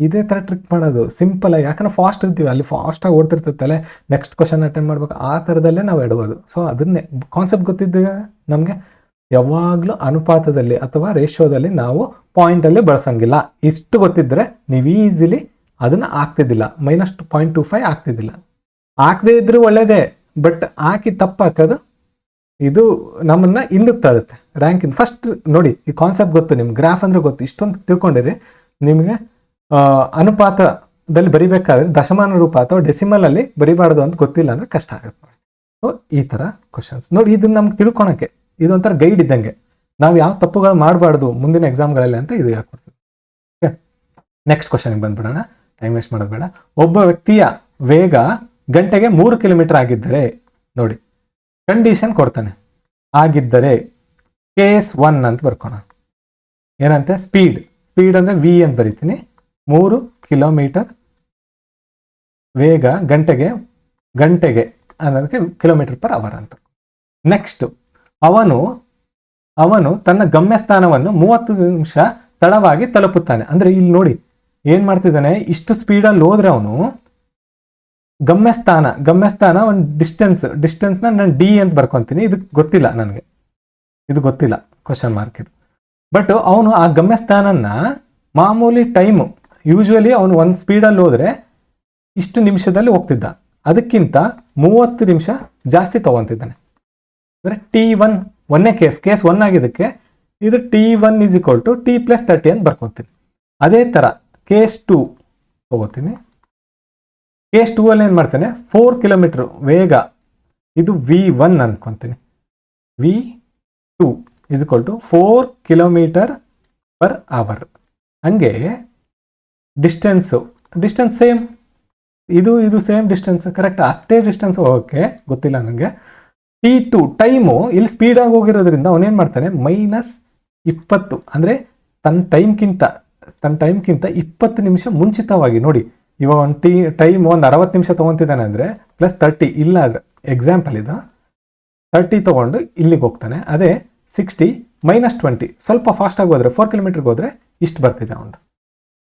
ಇದೇ ಥರ ಟ್ರಿಕ್ ಮಾಡೋದು ಸಿಂಪಲ್ ಆಗಿ, ಯಾಕಂದ್ರೆ ಫಾಸ್ಟ್ ಇರ್ತೀವಿ ಅಲ್ಲಿ, ಫಾಸ್ಟಾಗಿ ಓಡ್ತಿರ್ತೈತಲ್ಲ, ನೆಕ್ಸ್ಟ್ ಕ್ವಶನ್ ಅಟೆಂಡ್ ಮಾಡ್ಬೇಕು, ಆ ಥರದಲ್ಲೇ ನಾವು ಎಡಬೋದು. ಸೊ ಅದನ್ನೇ ಕಾನ್ಸೆಪ್ಟ್ ಗೊತ್ತಿದ್ದಾಗ ನಮಗೆ ಯಾವಾಗಲೂ ಅನುಪಾತದಲ್ಲಿ ಅಥವಾ ರೇಷಿಯೋದಲ್ಲಿ ನಾವು ಪಾಯಿಂಟಲ್ಲಿ ಬಳಸೋಂಗಿಲ್ಲ. ಇಷ್ಟು ಗೊತ್ತಿದ್ದರೆ ನೀವು ಈಸಿಲಿ ಅದನ್ನು ಆಗ್ತಿದ್ದಿಲ್ಲ, -0.25 ಆಗ್ತಿದ್ದಿಲ್ಲ. ಹಾಕದೇ ಇದ್ರೂ ಒಳ್ಳೇದೇ, ಬಟ್ ಹಾಕಿ ತಪ್ಪು ಹಾಕೋದು ಇದು ನಮ್ಮನ್ನ ಹಿಂದಕ್ಕೆ ತಳುತ್ತೆ ರ್ಯಾಂಕಿಂದ. ಫಸ್ಟ್ ನೋಡಿ, ಈ ಕಾನ್ಸೆಪ್ಟ್ ಗೊತ್ತು ನಿಮ್ಗೆ, ಗ್ರಾಫ್ ಅಂದರೆ ಗೊತ್ತು, ಇಷ್ಟೊಂದು ತಿಳ್ಕೊಂಡಿರಿ. ನಿಮಗೆ ಅನುಪಾತದಲ್ಲಿ ಬರಿಬೇಕಾದ್ರೆ ದಶಮಾನ ರೂಪ ಅಥವಾ ಡೆಸಿಮಲಲ್ಲಿ ಬರಿಬಾರ್ದು ಅಂತ ಗೊತ್ತಿಲ್ಲ ಅಂದರೆ ಕಷ್ಟ ಆಗುತ್ತೆ. ಸೊ ಈ ಥರ ಕ್ವಶನ್ಸ್ ನೋಡಿ, ಇದನ್ನು ನಮ್ಗೆ ತಿಳ್ಕೊಳಕ್ಕೆ ಇದೊಂಥರ ಗೈಡ್ ಇದ್ದಂಗೆ. ನಾವು ಯಾವ ತಪ್ಪುಗಳು ಮಾಡಬಾರ್ದು ಮುಂದಿನ ಎಕ್ಸಾಮ್ಗಳಲ್ಲಿ ಅಂತ ಇದು ಹೇಳ್ಕೊಡ್ತೀವಿ. ಓಕೆ, ನೆಕ್ಸ್ಟ್ ಕ್ವಶನ್ಗೆ ಬಂದ್ಬಿಡೋಣ, ಟೈಮ್ ವೇಸ್ಟ್ ಮಾಡೋದು ಬೇಡ. ಒಬ್ಬ ವ್ಯಕ್ತಿಯ ವೇಗ ಗಂಟೆಗೆ 3 ಕಿಲೋಮೀಟರ್ ಆಗಿದ್ದರೆ, ನೋಡಿ ಕಂಡೀಷನ್ ಕೊಡ್ತಾನೆ, ಆಗಿದ್ದರೆ ಕೇಸ್ 1 ಅಂತ ಬರ್ಕೋಣ. ಏನಂತೆ, ಸ್ಪೀಡ್ ಅಂದರೆ ವಿ ಅಂತ ಬರಿತೀನಿ, 3 ಕಿಲೋಮೀಟರ್ ವೇಗ ಗಂಟೆಗೆ ಅನ್ನೋದಕ್ಕೆ km/h ಅಂತ. ನೆಕ್ಸ್ಟ್ ಅವನು ತನ್ನ ಗಮ್ಯಸ್ಥಾನವನ್ನು 30 ನಿಮಿಷ ತಡವಾಗಿ ತಲುಪುತ್ತಾನೆ. ಅಂದ್ರೆ ಇಲ್ಲಿ ನೋಡಿ ಏನ್ ಮಾಡ್ತಿದ್ದಾನೆ, ಇಷ್ಟು ಸ್ಪೀಡಲ್ಲಿ ಹೋದ್ರೆ ಅವನು ಗಮ್ಯಸ್ಥಾನ ಒಂದು ಡಿಸ್ಟೆನ್ಸ್ನ ನಾನು ಡಿ ಅಂತ ಬರ್ಕೊಂತೀನಿ. ಇದು ಗೊತ್ತಿಲ್ಲ ನನಗೆ, ಇದು ಗೊತ್ತಿಲ್ಲ, ಕ್ವಶನ್ ಮಾರ್ಕ್ ಇದು. ಬಟ್ ಅವನು ಆ ಗಮ್ಯಸ್ಥಾನನ ಮಾಮೂಲಿ ಟೈಮು, ಯೂಶ್ವಲಿ ಅವನು ಒಂದು ಸ್ಪೀಡಲ್ಲಿ ಹೋದರೆ ಇಷ್ಟು ನಿಮಿಷದಲ್ಲಿ ಹೋಗ್ತಿದ್ದ, ಅದಕ್ಕಿಂತ 30 ನಿಮಿಷ ಜಾಸ್ತಿ ತಗೊತಿದ್ದಾನೆ. ಅಂದರೆ T1 ಒಂದೇ ಕೇಸ್ 1 ಆಗಿದ್ದಕ್ಕೆ ಇದು T1 = T+30 ಅಂತ ಬರ್ಕೊತೀನಿ. ಅದೇ ಥರ ಕೇಸ್ 2 ತಗೋತೀನಿ. ಕೇಸ್ 2 ಅಲ್ಲಿ ಏನು ಮಾಡ್ತಾನೆ, 4 ಕಿಲೋಮೀಟರ್ ವೇಗ, ಇದು V1 ಅನ್ಕೊತೀನಿ, V2 = 4 km/h. ಹಂಗೆ ಡಿಸ್ಟೆನ್ಸ್ ಸೇಮ್, ಇದು ಸೇಮ್ ಡಿಸ್ಟೆನ್ಸ್, ಕರೆಕ್ಟ್, ಅಷ್ಟೇ ಡಿಸ್ಟೆನ್ಸ್ ಹೋಗೋಕ್ಕೆ ಗೊತ್ತಿಲ್ಲ ನನಗೆ. T2 ಟೈಮು ಇಲ್ಲಿ ಸ್ಪೀಡಾಗಿ ಹೋಗಿರೋದ್ರಿಂದ ಅವನೇನು ಮಾಡ್ತಾನೆ, -20, ಅಂದರೆ ತನ್ನ ಟೈಮ್ಗಿಂತ 20 ನಿಮಿಷ ಮುಂಚಿತವಾಗಿ. ನೋಡಿ ಇವಾಗ ಒಂದು ಟೈಮ್ ಒಂದು 60 ನಿಮಿಷ ತೊಗೊತಿದ್ದಾನೆ ಅಂದರೆ +30, ಇಲ್ಲ ಆದರೆ ಎಕ್ಸಾಂಪಲ್ ಇದು 30 ತೊಗೊಂಡು ಇಲ್ಲಿಗೆ ಹೋಗ್ತಾನೆ. ಅದೇ 60 -20, ಸ್ವಲ್ಪ ಫಾಸ್ಟಾಗಿ ಹೋದರೆ 4 ಕಿಲೋಮೀಟರ್ಗೆ ಹೋದರೆ ಇಷ್ಟು ಬರ್ತಿದೆ ಅವನು,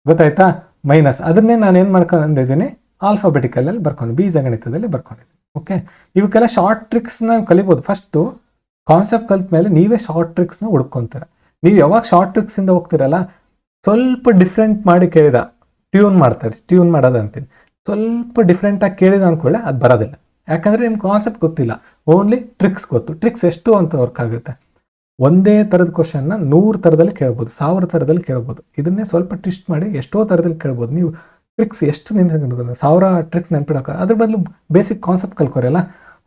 ಗೊತ್ತಾಯ್ತಾ, ಮೈನಸ್. ಅದನ್ನೇ ನಾನು ಏನು ಮಾಡ್ಕೊಂಡಿದ್ದೀನಿ, ಆಲ್ಫಾಬೆಟಿಕಲಲ್ಲಿ ಬರ್ಕೊಂಡು, ಬೀಜಗಣಿತದಲ್ಲಿ ಬರ್ಕೊಂಡಿದ್ದೀನಿ. ಓಕೆ, ಇವಕ್ಕೆಲ್ಲ ಶಾರ್ಟ್ ಟ್ರಿಕ್ಸ್ನ ಕಲಿಬೋದು. ಫಸ್ಟು ಕಾನ್ಸೆಪ್ಟ್ ಕಲ್ತ ಮೇಲೆ ನೀವೇ ಶಾರ್ಟ್ ಟ್ರಿಕ್ಸ್ನ ಹುಡ್ಕೊತೀರ. ನೀವು ಯಾವಾಗ ಶಾರ್ಟ್ ಟ್ರಿಕ್ಸಿಂದ ಹೋಗ್ತಿರಲ್ಲ, ಸ್ವಲ್ಪ ಡಿಫ್ರೆಂಟ್ ಮಾಡಿ ಕೇಳಿದ ಟ್ಯೂನ್ ಮಾಡೋದು ಅಂತೀನಿ, ಸ್ವಲ್ಪ ಡಿಫ್ರೆಂಟಾಗಿ ಕೇಳಿದ ಅಂದ್ಕೊಳ್ಳೆ ಅದು ಬರೋದಿಲ್ಲ. ಯಾಕಂದರೆ ನಿಮ್ಗೆ ಕಾನ್ಸೆಪ್ಟ್ ಗೊತ್ತಿಲ್ಲ, ಓನ್ಲಿ ಟ್ರಿಕ್ಸ್ ಗೊತ್ತು. ಟ್ರಿಕ್ಸ್ ಎಷ್ಟು ಅಂತ ವರ್ಕ್ ಆಗುತ್ತೆ. ಒಂದೇ ಥರದ ಕ್ವಶನ್ನ 100 ಥರದಲ್ಲಿ ಕೇಳ್ಬೋದು, 1000 ಥರದಲ್ಲಿ ಕೇಳ್ಬೋದು. ಇದನ್ನೇ ಸ್ವಲ್ಪ ಟ್ವಿಸ್ಟ್ ಮಾಡಿ ಎಷ್ಟೋ ಥರದಲ್ಲಿ ಕೇಳ್ಬೋದು. ನೀವು ಟ್ರಿಕ್ಸ್ ಎಷ್ಟು ನಿಮಿಷ 1000 ಟ್ರಿಕ್ಸ್ ನೆನಪಿಡೋಕೆ, ಅದ್ರ ಬದಲು ಬೇಸಿಕ್ ಕಾನ್ಸೆಪ್ಟ್ ಕಲ್ಕೋರಲ್ಲ.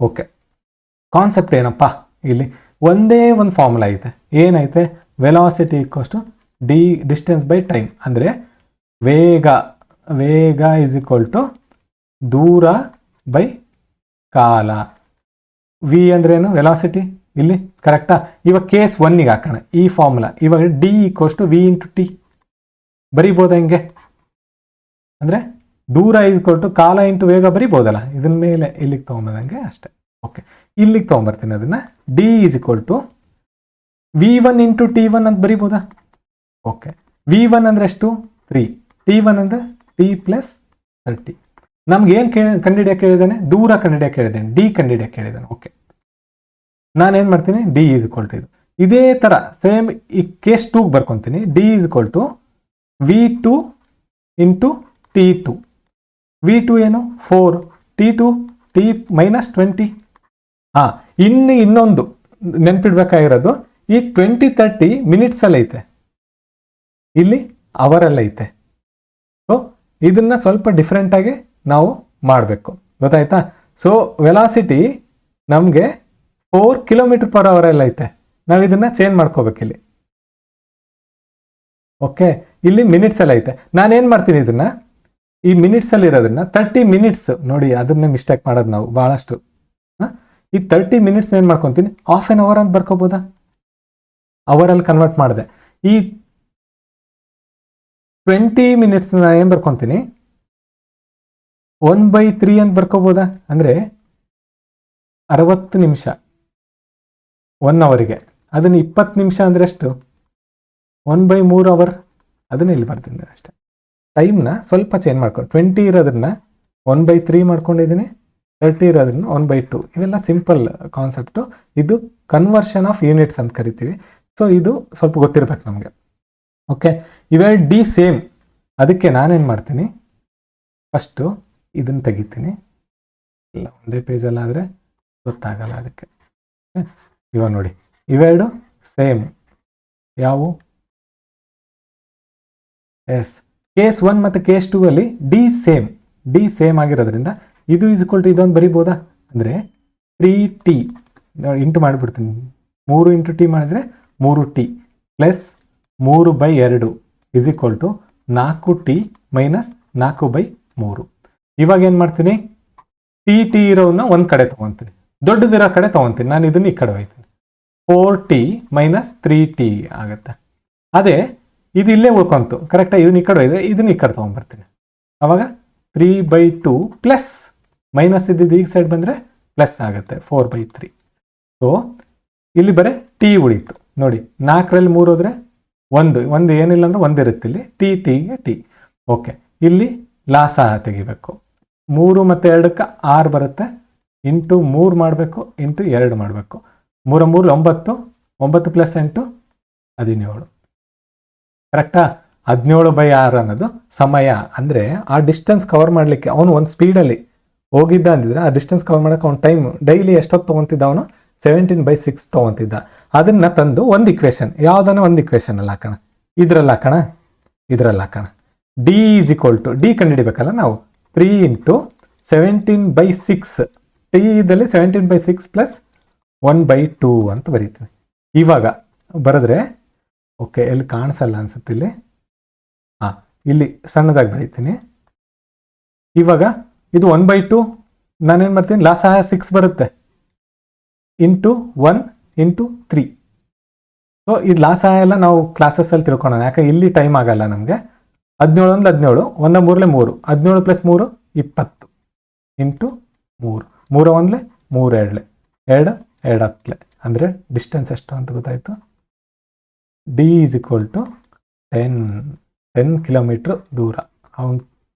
ಓಕೆ, ಕಾನ್ಸೆಪ್ಟ್ ಏನಪ್ಪ, ಇಲ್ಲಿ ಒಂದೇ ಒಂದು ಫಾರ್ಮುಲಾ ಐತೆ. ಏನೈತೆ, ವೆಲಾಸಿಟಿ = ಡಿಸ್ಟೆನ್ಸ್ ಬೈ ಟೈಮ್. ಅಂದರೆ ವೇಗ = ದೂರ ಬೈ ಕಾಲ. ವಿ ಅಂದ್ರೇನು, ವೆಲಾಸಿಟಿ, ಇಲ್ಲಿ ಕರೆಕ್ಟಾ. ಇವಾಗ ಕೇಸ್ 1ಗೆ ಹಾಕೋಣ ಈ ಫಾರ್ಮುಲಾ. ಇವಾಗ D = V × T ಬರಿಬೋದ ಹಿಂಗೆ, ಅಂದರೆ ದೂರ = ಕಾಲ × ವೇಗ ಬರಿಬೋದಲ್ಲ. ಇದನ್ನ ಮೇಲೆ ಇಲ್ಲಿಗೆ ತೊಗೊಂಬಂದಂಗೆ ಅಷ್ಟೇ. ಓಕೆ, ಇಲ್ಲಿಗೆ ತೊಗೊಂಬರ್ತೀನಿ ಅದನ್ನು. D = V1 × T1 ಅಂತ ಬರಿಬೋದಾ. ಓಕೆ, V1 ಅಂದರೆ ಎಷ್ಟು, 3, T1 ಅಂದರೆ T+30. ನಮ್ಗೆ ಏನು ಕಂಡುಹಿಡಿಯಕ್ಕೆ ಹೇಳಿದ್ದಾನೆ, ದೂರ ಕಂಡುಹಿಡಿಯಕ್ಕೆ ಹೇಳಿದ್ದೇನೆ, D ಕಂಡುಹಿಡಿಯಕ್ಕೆ ಹೇಳಿದ್ದಾನೆ. ಓಕೆ, ನಾನೇನು ಮಾಡ್ತೀನಿ, D = ಇದು. ಇದೇ ಥರ ಸೇಮ್ ಈ case 2ಗೆ ಬರ್ಕೊತೀನಿ. D = V2 × T2. V2 ಏನು, 4, T2 T-20. ಇನ್ನೊಂದು ನೆನ್ಪಿಡ್ಬೇಕಾಗಿರೋದು, ಈ 20-30 ಮಿನಿಟ್ಸಲ್ಲಿ ಐತೆ, ಇಲ್ಲಿ ಅವರಲ್ಲಿ ಐತೆ. ಸೊ ಇದನ್ನ ಸ್ವಲ್ಪ ಡಿಫ್ರೆಂಟಾಗಿ ನಾವು ಮಾಡಬೇಕು, ಗೊತ್ತಾಯ್ತಾ. ಸೊ ವೆಲಾಸಿಟಿ ನಮಗೆ 4 km/h ಐತೆ, ನಾವು ಇದನ್ನ ಚೇಂಜ್ ಮಾಡ್ಕೋಬೇಕು ಇಲ್ಲಿ. ಓಕೆ, ಇಲ್ಲಿ ಮಿನಿಟ್ಸಲ್ಲಿ ಐತೆ. ನಾನೇನು ಮಾಡ್ತೀನಿ, ಇದನ್ನ ಈ ಮಿನಿಟ್ಸಲ್ಲಿ ಇರೋದನ್ನ 30 ಮಿನಿಟ್ಸ್ ನೋಡಿ, ಅದನ್ನೇ ಮಿಸ್ಟೇಕ್ ಮಾಡೋದು ನಾವು ಭಾಳಷ್ಟು. ಈ 30 ಮಿನಿಟ್ಸ್ ಏನು ಮಾಡ್ಕೊತೀನಿ, ½ an hour ಅಂತ ಬರ್ಕೋಬೋದಾ, ಅವರಲ್ಲಿ ಕನ್ವರ್ಟ್ ಮಾಡಿದೆ. ಈ 20 ಮಿನಿಟ್ಸ್ ನಾನು ಏನು ಬರ್ಕೊತೀನಿ, 1/3 ಅಂತ ಬರ್ಕೋಬೋದಾ. ಅಂದರೆ 60 ನಿಮಿಷ 1 ಅವರಿಗೆ, ಅದನ್ನು 20 ನಿಮಿಷ ಅಂದರೆ ಎಷ್ಟು, 1/3 ಅವರ್. ಅದನ್ನ ಇಲ್ಲಿ ಬರ್ತೀನಿ ಅಷ್ಟೇ. ಟೈಮ್ನ ಸ್ವಲ್ಪ ಚೇಂಜ್ ಮಾಡ್ಕೊಂಡು 20 ಇರೋದನ್ನ 1/3 ಮಾಡ್ಕೊಂಡಿದ್ದೀನಿ, 30 ಇರೋದನ್ನ 1/2. ಇವೆಲ್ಲ ಸಿಂಪಲ್ ಕಾನ್ಸೆಪ್ಟು. ಇದು ಕನ್ವರ್ಷನ್ ಆಫ್ ಯೂನಿಟ್ಸ್ ಅಂತ ಕರಿತೀವಿ. ಸೊ ಇದು ಸ್ವಲ್ಪ ಗೊತ್ತಿರ್ಬೇಕು ನಮಗೆ. ಓಕೆ, ಇವೆ ಡಿ ಸೇಮ್. ಅದಕ್ಕೆ ನಾನೇನು ಮಾಡ್ತೀನಿ, ಫಸ್ಟು ಇದನ್ನು ತೆಗಿತೀನಿ. ಇಲ್ಲ, ಒಂದೇ ಪೇಜಲ್ಲಾದರೆ ಗೊತ್ತಾಗಲ್ಲ ಅದಕ್ಕೆ. ಇವಾಗ ನೋಡಿ, ಇವೆರಡು ಸೇಮ್. ಯಾವುವು? ಎಸ್, ಕೇಸ್ 1 ಮತ್ತು ಕೇಸ್ 2 ಅಲ್ಲಿ ಡಿ ಸೇಮ್ ಆಗಿರೋದ್ರಿಂದ ಇದು ಈಕ್ವಲ್ ಟು ಇದೊಂದು ಬರಿಬೋದಾ? ಅಂದರೆ 3t ಇಂಟು ಮಾಡಿಬಿಡ್ತೀನಿ. 3 ಇಂಟು ಟಿ ಮಾಡಿದ್ರೆ 3t plus 3/2 is equal to 4t minus 4/3. ಇವಾಗ ಏನು ಮಾಡ್ತೀನಿ, ಟಿ ಇರೋನ್ನ ಒಂದು ಕಡೆ ತೊಗೊತೀನಿ, ದೊಡ್ಡದಿರೋ ಕಡೆ ತೊಗೊತೀನಿ. ನಾನು ಇದನ್ನ ಈ ಕಡೆ ಹೋಗ್ತೀನಿ. 4t ಮೈನಸ್ 3t ಆಗುತ್ತೆ. ಅದೇ ಇದು ಇಲ್ಲೇ ಉಳ್ಕೊಂತು, ಕರೆಕ್ಟಾಗಿ ಇದನ್ನ ಈ ಕಡೆ ಹೋಯ್ದರೆ ಇದನ್ನ ಈ ಕಡೆ ತೊಗೊಂಡ್ಬರ್ತೀನಿ. ಆವಾಗ 3/2 ಪ್ಲಸ್ ಮೈನಸ್ ಇದ್ದಿದ್ದು ಈಗ ಸೈಡ್ ಬಂದರೆ ಪ್ಲಸ್ ಆಗುತ್ತೆ 4/3. ಸೊ ಇಲ್ಲಿ ಬರೀ ಟಿ ಉಳೀತು ನೋಡಿ. 4ರಲ್ಲಿ 3 ಹೋದರೆ ಒಂದು ಏನಿಲ್ಲ ಅಂದರೆ 1 ಇರುತ್ತೆ ಇಲ್ಲಿ. ಟಿಗೆ ಟಿ. ಓಕೆ, ಇಲ್ಲಿ ಲಾಸ ತೆಗಿಬೇಕು. 3 ಮತ್ತು 2ಕ್ಕೆ 6 ಬರುತ್ತೆ. ಇಂಟು 3 ಮಾಡಬೇಕು, ಇಂಟು 2 ಮಾಡಬೇಕು. 3 3 9, 9 ಪ್ಲಸ್ 8 17. ಕರೆಕ್ಟಾ? 17/6 ಅನ್ನೋದು ಸಮಯ. ಅಂದರೆ ಆ ಡಿಸ್ಟೆನ್ಸ್ ಕವರ್ ಮಾಡಲಿಕ್ಕೆ ಅವನು ಒಂದು ಸ್ಪೀಡಲ್ಲಿ ಹೋಗಿದ್ದ ಅಂದಿದ್ರೆ ಆ ಡಿಸ್ಟೆನ್ಸ್ ಕವರ್ ಮಾಡೋಕೆ ಅವ್ನು ಟೈಮ್ ಡೈಲಿ ಎಷ್ಟೊತ್ತು ತೊಗೊತಿದ್ದ? ಅವನು 17/6 ತೊಗೊತಿದ್ದ. ಅದನ್ನು ತಂದು ಒಂದು ಇಕ್ವೇಷನ್, ಯಾವುದನ್ನ ಒಂದು ಇಕ್ವೇಷನಲ್ಲಿ ಹಾಕೋಣ. ಇದರಲ್ಲಿ ಹಾಕೋಣ. D is equal to, D ಕಂಡುಹಿಡಿಬೇಕಲ್ಲ ನಾವು, 3 ಇಂಟು 17/6. ಟಿ ಇದಲ್ಲಿ 17/6 ಪ್ಲಸ್ 1/2 ಅಂತ ಬರೀತೀವಿ. ಇವಾಗ ಬರೆದ್ರೆ ಓಕೆ, ಎಲ್ಲಿ ಕಾಣಿಸಲ್ಲ ಅನ್ಸುತ್ತೆ ಇಲ್ಲಿ. ಇಲ್ಲಿ ಸಣ್ಣದಾಗಿ ಬರೀತೀನಿ. ಇವಾಗ ಇದು 1/2 ನಾನೇನು ಮಾಡ್ತೀನಿ, ಲಾಸಹ 6 ಬರುತ್ತೆ, ಇಂಟು 1 ಇಂಟು 3. ಸೊ ಇದು ಲಾಸಹ ಎಲ್ಲ ನಾವು ಕ್ಲಾಸಸ್ಸಲ್ಲಿ ತಿಳ್ಕೊಳ್ಳೋಣ, ಯಾಕೆ ಇಲ್ಲಿ ಟೈಮ್ ಆಗಲ್ಲ ನಮಗೆ. 17 1 17, 1 3 3, 17 ಪ್ಲಸ್ 3 20 ಇಂಟು 3, 3 1 3 2 2 2 10. ಅಂದರೆ ಡಿಸ್ಟೆನ್ಸ್ ಎಷ್ಟು ಅಂತ ಗೊತ್ತಾಯಿತು. D is equal to 10 kilometre ದೂರ. ಅವನು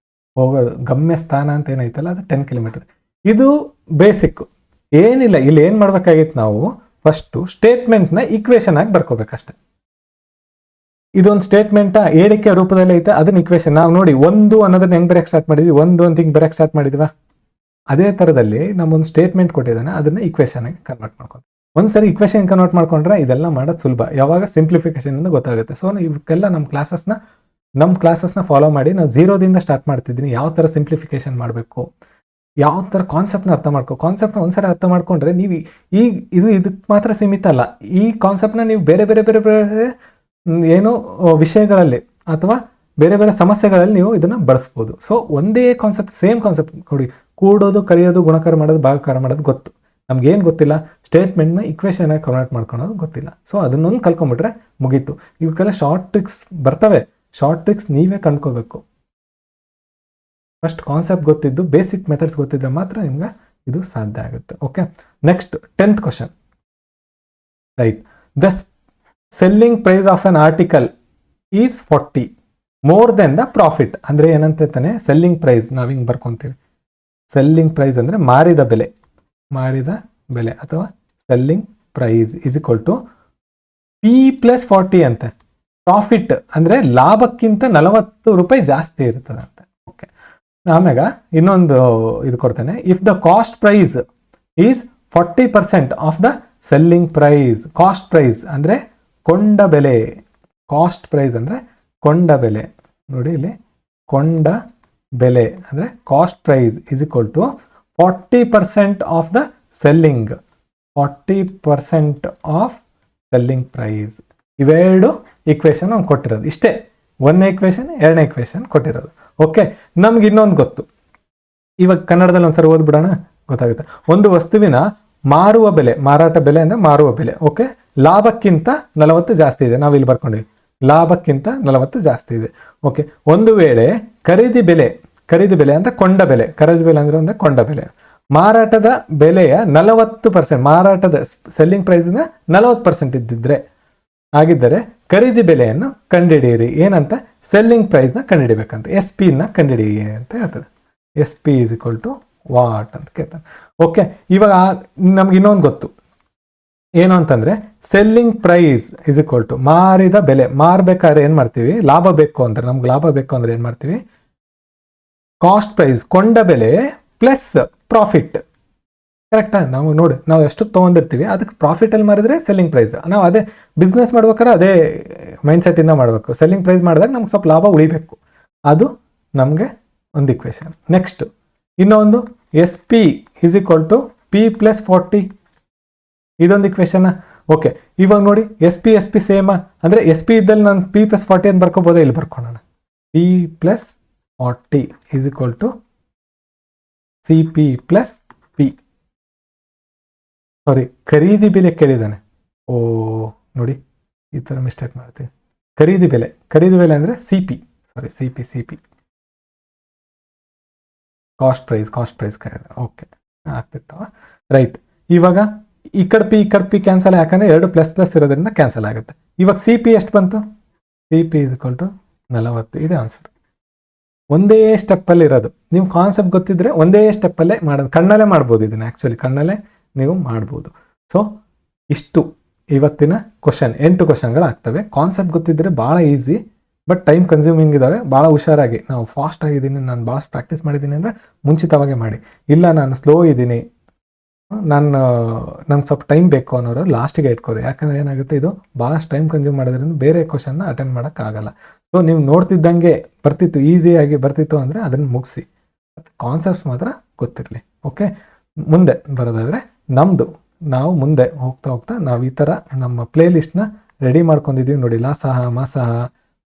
ಹೋಗೋ ಗಮ್ಯ ಸ್ಥಾನ ಅಂತ ಏನೈತಲ್ಲ ಅದು 10 ಕಿಲೋಮೀಟರ್. ಇದು ಬೇಸಿಕ್ಕು, ಏನಿಲ್ಲ. ಇಲ್ಲಿ ಏನು ಮಾಡ್ಬೇಕಾಗಿತ್ತು ನಾವು, ಫಸ್ಟು ಸ್ಟೇಟ್ಮೆಂಟ್ನ ಇಕ್ವೇಷನ್ ಆಗಿ ಬರ್ಕೋಬೇಕಷ್ಟೆ. ಇದೊಂದು ಸ್ಟೇಟ್ಮೆಂಟ ಹೇಳಿಕೆ ರೂಪದಲ್ಲಿ ಐತೆ, ಅದನ್ನ ಇಕ್ವೇಷನ್. ನಾವು ನೋಡಿ 1 ಅನ್ನೋದನ್ನ ಹೆಂಗೆ ಬರೆಯಕ್ಕೆ ಸ್ಟಾರ್ಟ್ ಮಾಡಿದ್ವಿ, 1 ಅಂತ ಹಿಂಗೆ ಬರೆಯಕ್ಕೆ ಸ್ಟಾರ್ಟ್ ಮಾಡಿದ್ವಾ? ಅದೇ ಥರದಲ್ಲಿ ನಮ್ಮೊಂದು ಸ್ಟೇಟ್ಮೆಂಟ್ ಕೊಟ್ಟಿದ್ದಾನೆ, ಅದನ್ನ ಇಕ್ವೇಷನ್ ಆಗಿ ಕನ್ವರ್ಟ್ ಮಾಡ್ಕೊಂಡು ಒಂದ್ಸರಿ ಇಕ್ವೇಷನ್ ಕನ್ವರ್ಟ್ ಮಾಡ್ಕೊಂಡ್ರೆ ಇದೆಲ್ಲ ಮಾಡೋದು ಸುಲಭ. ಯಾವಾಗ ಸಿಂಪ್ಲಿಫಿಕೇಶನ್ ಅಂತ ಗೊತ್ತಾಗುತ್ತೆ. ಸೊ ಇವಕ್ಕೆಲ್ಲ ನಮ್ಮ ಕ್ಲಾಸಸ್ನ ಫಾಲೋ ಮಾಡಿ ನಾವು 0ದಿಂದ ಸ್ಟಾರ್ಟ್ ಮಾಡ್ತಿದ್ದೀನಿ. ಯಾವ ಥರ ಸಿಂಪ್ಲಿಫಿಕೇಶನ್ ಮಾಡಬೇಕು, ಯಾವ ಥರ ಕಾನ್ಸೆಪ್ಟ್ನ ಕಾನ್ಸೆಪ್ಟ್ನ ಒಂದ್ಸರಿ ಅರ್ಥ ಮಾಡ್ಕೊಂಡ್ರೆ ನೀವು ಇದಕ್ಕೆ ಮಾತ್ರ ಸೀಮಿತ ಅಲ್ಲ. ಈ ಕಾನ್ಸೆಪ್ಟ್ನ ನೀವು ಬೇರೆ ಏನೋ ವಿಷಯಗಳಲ್ಲಿ ಅಥವಾ ಬೇರೆ ಸಮಸ್ಯೆಗಳಲ್ಲಿ ನೀವು ಇದನ್ನು ಬಳಸ್ಬೋದು. ಸೊ ಒಂದೇ ಕಾನ್ಸೆಪ್ಟ್, ಸೇಮ್ ಕಾನ್ಸೆಪ್ಟ್ ನೋಡಿ, ಕೂಡೋದು, ಕಳೆಯೋದು, ಗುಣಕಾರ ಮಾಡೋದು, ಭಾಗಾಕಾರ ಮಾಡೋದು ಗೊತ್ತು. ನಮ್ಗೇನು ಗೊತ್ತಿಲ್ಲ, ಸ್ಟೇಟ್ಮೆಂಟ್ನ ಇಕ್ವೇಷನ್ ಆಗಿ ಕನ್ವರ್ಟ್ ಮಾಡ್ಕೊಳೋದು ಗೊತ್ತಿಲ್ಲ. ಸೊ ಅದನ್ನೊಂದು ಕಲ್ಕೊಂಡ್ಬಿಟ್ರೆ ಮುಗೀತು. ಇವಕ್ಕೆಲ್ಲ ಶಾರ್ಟ್ ಟ್ರಿಕ್ಸ್ ಬರ್ತವೆ. ಶಾರ್ಟ್ ಟ್ರಿಕ್ಸ್ ನೀವೇ ಕಂಡ್ಕೋಬೇಕು. ಫಸ್ಟ್ ಕಾನ್ಸೆಪ್ಟ್ ಗೊತ್ತಿದ್ದು, ಬೇಸಿಕ್ ಮೆಥಡ್ಸ್ ಗೊತ್ತಿದ್ರೆ ಮಾತ್ರ ನಿಮ್ಗೆ ಇದು ಸಾಧ್ಯ ಆಗುತ್ತೆ. Okay, next 10th question. Right, the selling price of an article is 40 more than the profit. ಅಂದರೆ ಏನಂತ ತಾನೆ, ಸೆಲ್ಲಿಂಗ್ ಪ್ರೈಸ್ ನಾವು ಹಿಂಗೆ ಬರ್ಕೊತೀವಿ. ಸೆಲ್ಲಿಂಗ್ ಪ್ರೈಸ್ ಅಂದರೆ ಮಾರಿದ ಬೆಲೆ ಅಥವಾ selling price is equal to P plus 40 ಅಂತೆ. ಪ್ರಾಫಿಟ್ ಅಂದರೆ ಲಾಭಕ್ಕಿಂತ 40 ರೂಪಾಯಿ ಜಾಸ್ತಿ ಇರ್ತದೆ ಅಂತೆ. ಓಕೆ, ಆಮ್ಯಾಗ ಇನ್ನೊಂದು ಇದು ಕೊಡ್ತಾನೆ. If the cost price is 40% of the selling price. Cost price ಅಂದರೆ ಕೊಂಡ ಬೆಲೆ. ಕಾಸ್ಟ್ ಪ್ರೈಸ್ ಅಂದರೆ ಕೊಂಡ ಬೆಲೆ. ನೋಡಿ ಇಲ್ಲಿ, ಕೊಂಡ ಬೆಲೆ ಅಂದರೆ cost price is equal to 40% of the selling. 40% of selling price. ಇವೆರಡು ಇಕ್ವೇಶನ್ ಅವ್ನು ಕೊಟ್ಟಿರೋದು. ಇಷ್ಟೇ, 1ನೇ ಇಕ್ವೇಶನ್ 2ನೇ ಇಕ್ವೇಶನ್ ಕೊಟ್ಟಿರೋದು. ಓಕೆ, ನಮ್ಗೆ ಇನ್ನೊಂದು ಗೊತ್ತು. ಇವಾಗ ಕನ್ನಡದಲ್ಲಿ ಒಂದ್ಸರಿ ಓದ್ಬಿಡೋಣ, ಗೊತ್ತಾಗುತ್ತೆ. ಒಂದು ವಸ್ತುವಿನ ಮಾರುವ ಬೆಲೆ, ಮಾರಾಟ ಬೆಲೆ ಅಂದರೆ ಮಾರುವ ಬೆಲೆ. ಓಕೆ, ಲಾಭಕ್ಕಿಂತ 40 ಜಾಸ್ತಿ ಇದೆ. ನಾವು ಇಲ್ಲಿ ಬರ್ಕೊಂಡಿವಿ, ಲಾಭಕ್ಕಿಂತ 40 ಜಾಸ್ತಿ ಇದೆ. ಓಕೆ, ಒಂದು ವೇಳೆ ಖರೀದಿ ಬೆಲೆ ಅಂದರೆ ಕೊಂಡ ಬೆಲೆ. ಖರೀದಿ ಬೆಲೆ ಅಂದರೆ ಒಂದು ಕೊಂಡ ಬೆಲೆ. ಮಾರಾಟದ ಬೆಲೆಯ 40%, ಮಾರಾಟದ ಸೆಲ್ಲಿಂಗ್ ಪ್ರೈಸಿನ 40% ಆಗಿದ್ದರೆ ಖರೀದಿ ಬೆಲೆಯನ್ನು ಕಂಡುಹಿಡಿಯಿರಿ. ಏನಂತ, ಸೆಲ್ಲಿಂಗ್ ಪ್ರೈಸ್ನ ಕಂಡುಹಿಡಿಬೇಕಂತ, ಎಸ್ ಪಿನ ಕಂಡುಹಿಡಿ ಅಂತ ಹೇಳ್ತದೆ. S P is equal to what ಅಂತ ಕೇಳ್ತಾನೆ. ಓಕೆ, ಇವಾಗ ನಮ್ಗೆ ಇನ್ನೊಂದು ಗೊತ್ತು ಏನು ಅಂತಂದರೆ, selling price is equal to ಮಾರಿದ ಬೆಲೆ. ಮಾರಬೇಕಾದ್ರೆ ಏನು ಮಾಡ್ತೀವಿ, ಲಾಭ ಬೇಕು ಅಂದರೆ, ನಮ್ಗೆ ಲಾಭ ಬೇಕು ಅಂದರೆ ಏನು ಮಾಡ್ತೀವಿ, ಕಾಸ್ಟ್ ಪ್ರೈಸ್ ಕೊಂಡ ಬೆಲೆ ಪ್ಲಸ್ ಪ್ರಾಫಿಟ್. ಕರೆಕ್ಟಾ? ನಾವು ನೋಡಿ, ನಾವು ಎಷ್ಟು ತೊಗೊಂಡಿರ್ತೀವಿ ಅದಕ್ಕೆ ಪ್ರಾಫಿಟಲ್ಲಿ ಮಾರಿದ್ರೆ ಸೆಲ್ಲಿಂಗ್ ಪ್ರೈಸ್. ನಾವು ಅದೇ ಬಿಸ್ನೆಸ್ ಮಾಡ್ಬೇಕಾದ್ರೆ ಅದೇ ಮೈಂಡ್ಸೆಟ್ಟಿಂದ ಮಾಡಬೇಕು. ಸೆಲ್ಲಿಂಗ್ ಪ್ರೈಸ್ ಮಾಡಿದಾಗ ನಮ್ಗೆ ಸ್ವಲ್ಪ ಲಾಭ ಉಳಿಬೇಕು. ಅದು ನಮಗೆ ಒಂದು ಇಕ್ವೇಶನ್. ನೆಕ್ಸ್ಟ್ ಇನ್ನೊಂದು, S P is equal to P plus 40. ಇದೊಂದು ಇಕ್ವೇಶನ್. ಓಕೆ, ಇವಾಗ ನೋಡಿ ಎಸ್ ಪಿ ಸೇಮಾ ಅಂದರೆ ಎಸ್ ಪಿ ಇದ್ದಲ್ಲಿ ನಾನು ಪಿ ಪ್ಲಸ್ 40 ಅಂತ ಬರ್ಕೋಬೋದಾ? ಇಲ್ಲಿ ಬರ್ಕೊಳ್ಳೋಣ. P plus 40 is equal to C P plus P. Sorry, ಖರೀದಿ ಬೆಲೆ ಕೇಳಿದ್ದಾನೆ. ಓ ನೋಡಿ, ಈ ಥರ ಮಿಸ್ಟೇಕ್ ಮಾಡ್ತೀವಿ. ಖರೀದಿ ಬೆಲೆ ಅಂದರೆ ಸಿ ಪಿ ಕಾಸ್ಟ್ ಪ್ರೈಸ್ ಕೇಳಿದೆ. ಓಕೆ, ಆಗ್ತಿತ್ತವ. ರೈಟ್, ಇವಾಗ ಈ ಕಡೆ ಪಿ ಕ್ಯಾನ್ಸಲ್, ಯಾಕಂದರೆ 2 ಪ್ಲಸ್ ಇರೋದ್ರಿಂದ ಕ್ಯಾನ್ಸಲ್ ಆಗುತ್ತೆ. ಇವಾಗ ಸಿ ಪಿ ಎಷ್ಟು ಬಂತು? C P is equal to 40. ಇದೆ ಆನ್ಸರ್. ಒಂದೇ ಸ್ಟೆಪ್ಪಲ್ಲಿ ಇರೋದು. ನಿಮ್ಮ ಕಾನ್ಸೆಪ್ಟ್ ಗೊತ್ತಿದ್ರೆ ಒಂದೇ ಸ್ಟೆಪ್ಪಲ್ಲೇ ಮಾಡೋದು. ಕಣ್ಣಲ್ಲೇ ಮಾಡ್ಬೋದು ಇದನ್ನು, ಆ್ಯಕ್ಚುಲಿ ಕಣ್ಣಲ್ಲೇ ನೀವು ಮಾಡ್ಬೋದು. ಸೊ ಇಷ್ಟು ಇವತ್ತಿನ ಕ್ವಶನ್. 8 ಕ್ವಶನ್ಗಳಾಗ್ತವೆ. ಕಾನ್ಸೆಪ್ಟ್ ಗೊತ್ತಿದ್ದರೆ ಭಾಳ ಈಸಿ, ಬಟ್ ಟೈಮ್ ಕನ್ಸ್ಯೂಮಿಂಗ್ ಇದ್ದಾವೆ. ಭಾಳ ಹುಷಾರಾಗಿ, ನಾವು ಫಾಸ್ಟ್ ಆಗಿದ್ದೀನಿ, ನಾನು ಭಾಳ ಪ್ರಾಕ್ಟೀಸ್ ಮಾಡಿದ್ದೀನಿ ಅಂದರೆ ಮುಂಚಿತವಾಗೇ ಮಾಡಿ. ಇಲ್ಲ ನಾನು ಸ್ಲೋ ಇದ್ದೀನಿ, ನಂಗೆ ಸ್ವಲ್ಪ ಟೈಮ್ ಬೇಕು ಅನ್ನೋರು ಲಾಸ್ಟಿಗೆ ಇಟ್ಕೋರಿ. ಯಾಕಂದರೆ ಏನಾಗುತ್ತೆ, ಇದು ಭಾಳಷ್ಟು ಟೈಮ್ ಕನ್ಸ್ಯೂಮ್ ಮಾಡೋದ್ರಿಂದ ಬೇರೆ ಕ್ವಶನ್ನ ಅಟೆಂಡ್ ಮಾಡೋಕ್ಕಾಗಲ್ಲ. ಸೊ ನೀವು ನೋಡ್ತಿದ್ದಂಗೆ ಬರ್ತಿತ್ತು, ಈಸಿಯಾಗಿ ಬರ್ತಿತ್ತು ಅಂದರೆ ಅದನ್ನು ಮುಗಿಸಿ. ಮತ್ತು ಕಾನ್ಸೆಪ್ಟ್ಸ್ ಮಾತ್ರ ಗೊತ್ತಿರಲಿ. ಓಕೆ, ಮುಂದೆ ಬರೋದಾದರೆ ನಾವು ಮುಂದೆ ಹೋಗ್ತಾ ನಾವು ಈ ಥರ ನಮ್ಮ ಪ್ಲೇ ಲಿಸ್ಟ್ನ ರೆಡಿ ಮಾಡ್ಕೊಂಡಿದ್ದೀವಿ ನೋಡಿ. ಲಾಸಹ, ಮಾಸಹ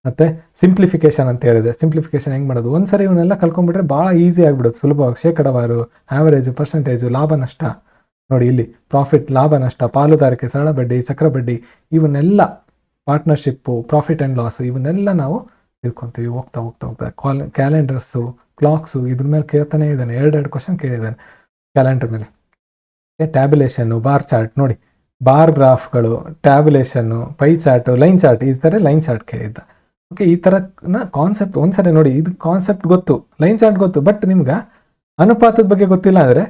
ಮತ್ತು ಸಿಂಪ್ಲಿಫಿಕೇಶನ್ ಅಂತ ಹೇಳಿದೆ. ಸಿಂಪ್ಲಿಫಿಕೇಶನ್ ಹೆಂಗೆ ಮಾಡೋದು, ಒಂದು ಸರಿ ಇವನ್ನೆಲ್ಲ ಕಲ್ಕೊಂಡ್ಬಿಟ್ರೆ ಭಾಳ ಈಸಿ ಆಗಿಬಿಡೋದು, ಸುಲಭವಾಗಿ. ಶೇಕಡಾವಾರು, ಆ್ಯಾವರೇಜು, ಪರ್ಸೆಂಟೇಜು, ಲಾಭ ನಷ್ಟ ನೋಡಿ, ಇಲ್ಲಿ ಪ್ರಾಫಿಟ್, ಲಾಭ ನಷ್ಟ, ಪಾಲುದಾರಿಕೆ, ಸರಳ ಬಡ್ಡಿ, ಚಕ್ರ ಬಡ್ಡಿ, ಇವನ್ನೆಲ್ಲ ಪಾರ್ಟ್ನರ್ಶಿಪ್ಪು, ಪ್ರಾಫಿಟ್ ಆ್ಯಂಡ್ ಲಾಸು, ಇವನ್ನೆಲ್ಲ ನಾವು ತಿಳ್ಕೊತೀವಿ ಹೋಗ್ತಾ. ಕ್ಯಾಲೆಂಡರ್ಸು, ಕ್ಲಾಕ್ಸು, ಇದ್ರ ಮೇಲೆ ಕೇಳ್ತಾನೆ ಇದ್ದಾನೆ. 2 ಕ್ವಶನ್ ಕೇಳಿದ್ದಾನೆ ಕ್ಯಾಲೆಂಡರ್ ಮೇಲೆ. ಟ್ಯಾಬ್ಯುಲೇಷನ್ನು, ಬಾರ್ ಚಾರ್ಟ್ ನೋಡಿ, ಬಾರ್ ಗ್ರಾಫ್ಗಳು, tabulation, pie chart, line chart, ಈ ಥರ ಲೈನ್ ಚಾರ್ಟ್ ಕೇಳಿದ್ದ. ಓಕೆ, ಈ ಥರನ ಕಾನ್ಸೆಪ್ಟ್ ಒಂದ್ಸರಿ ನೋಡಿ. ಇದು ಕಾನ್ಸೆಪ್ಟ್ ಗೊತ್ತು, ಲೈನ್ ಚಾರ್ಟ್ ಗೊತ್ತು, ಬಟ್ ನಿಮ್ಗೆ ಅನುಪಾತದ ಬಗ್ಗೆ ಗೊತ್ತಿಲ್ಲ ಅಂದರೆ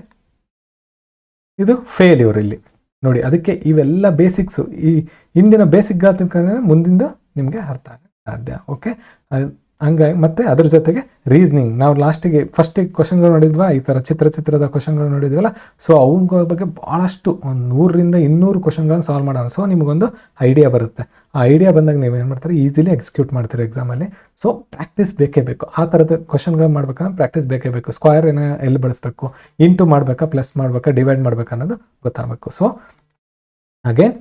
ಇದು ಫೇಲ್ಯೂರ್ ಇಲ್ಲಿ ನೋಡಿ. ಅದಕ್ಕೆ ಇವೆಲ್ಲ ಬೇಸಿಕ್ಸು, ಈ ಹಿಂದಿನ ಬೇಸಿಕ್ಗಳು ತಿಳ್ಕೊಂಡ್ರೆ ಮುಂದಿಂದ ನಿಮಗೆ ಅರ್ಥ ಆಗ ಸಾಧ್ಯ. ಓಕೆ, ಹಂಗಾಗಿ ಮತ್ತೆ ಅದ್ರ ಜೊತೆಗೆ ರೀಸ್ನಿಂಗ್. ನಾವು ಲಾಸ್ಟಿಗೆ ಫಸ್ಟಿಗೆ ಕ್ವಶನ್ಗಳು ನೋಡಿದ್ವಾ, ಈ ಥರ ಚಿತ್ರದ ಕ್ವಶನ್ಗಳು ನೋಡಿದ್ವಲ್ಲ. ಸೊ ಅವುಗಳ ಬಗ್ಗೆ ಭಾಳಷ್ಟು ಒಂದು 100ರಿಂದ 200 ಕ್ವಶನ್ಗಳನ್ನು ಸಾಲ್ವ್ ಮಾಡೋಣ. ಸೊ ನಿಮಗೊಂದು ಐಡಿಯಾ ಬರುತ್ತೆ. ಆ ಐಡಿಯಾ ಬಂದಾಗ ನೀವು ಏನು ಮಾಡ್ತಾರೆ, ಈಸಿಲಿ ಎಕ್ಸಿಕ್ಯೂಟ್ ಮಾಡ್ತೀರಿ ಎಕ್ಸಾಮಲ್ಲಿ. ಸೊ ಪ್ರಾಕ್ಟೀಸ್ ಬೇಕೇ ಬೇಕು. ಆ ಥರದ ಕ್ವಶನ್ಗಳು ಮಾಡ್ಬೇಕಂದ್ರೆ ಪ್ರಾಕ್ಟೀಸ್ ಬೇಕೇ ಬೇಕು. ಸ್ಕ್ವೇರ್ ಎಲ್ಲಿ ಬಳಸಬೇಕು, ಇಂಟು ಮಾಡಬೇಕಾ, ಪ್ಲಸ್ ಮಾಡಬೇಕಾ, ಡಿವೈಡ್ ಮಾಡಬೇಕಾ ಅನ್ನೋದು ಗೊತ್ತಾಗಬೇಕು. So again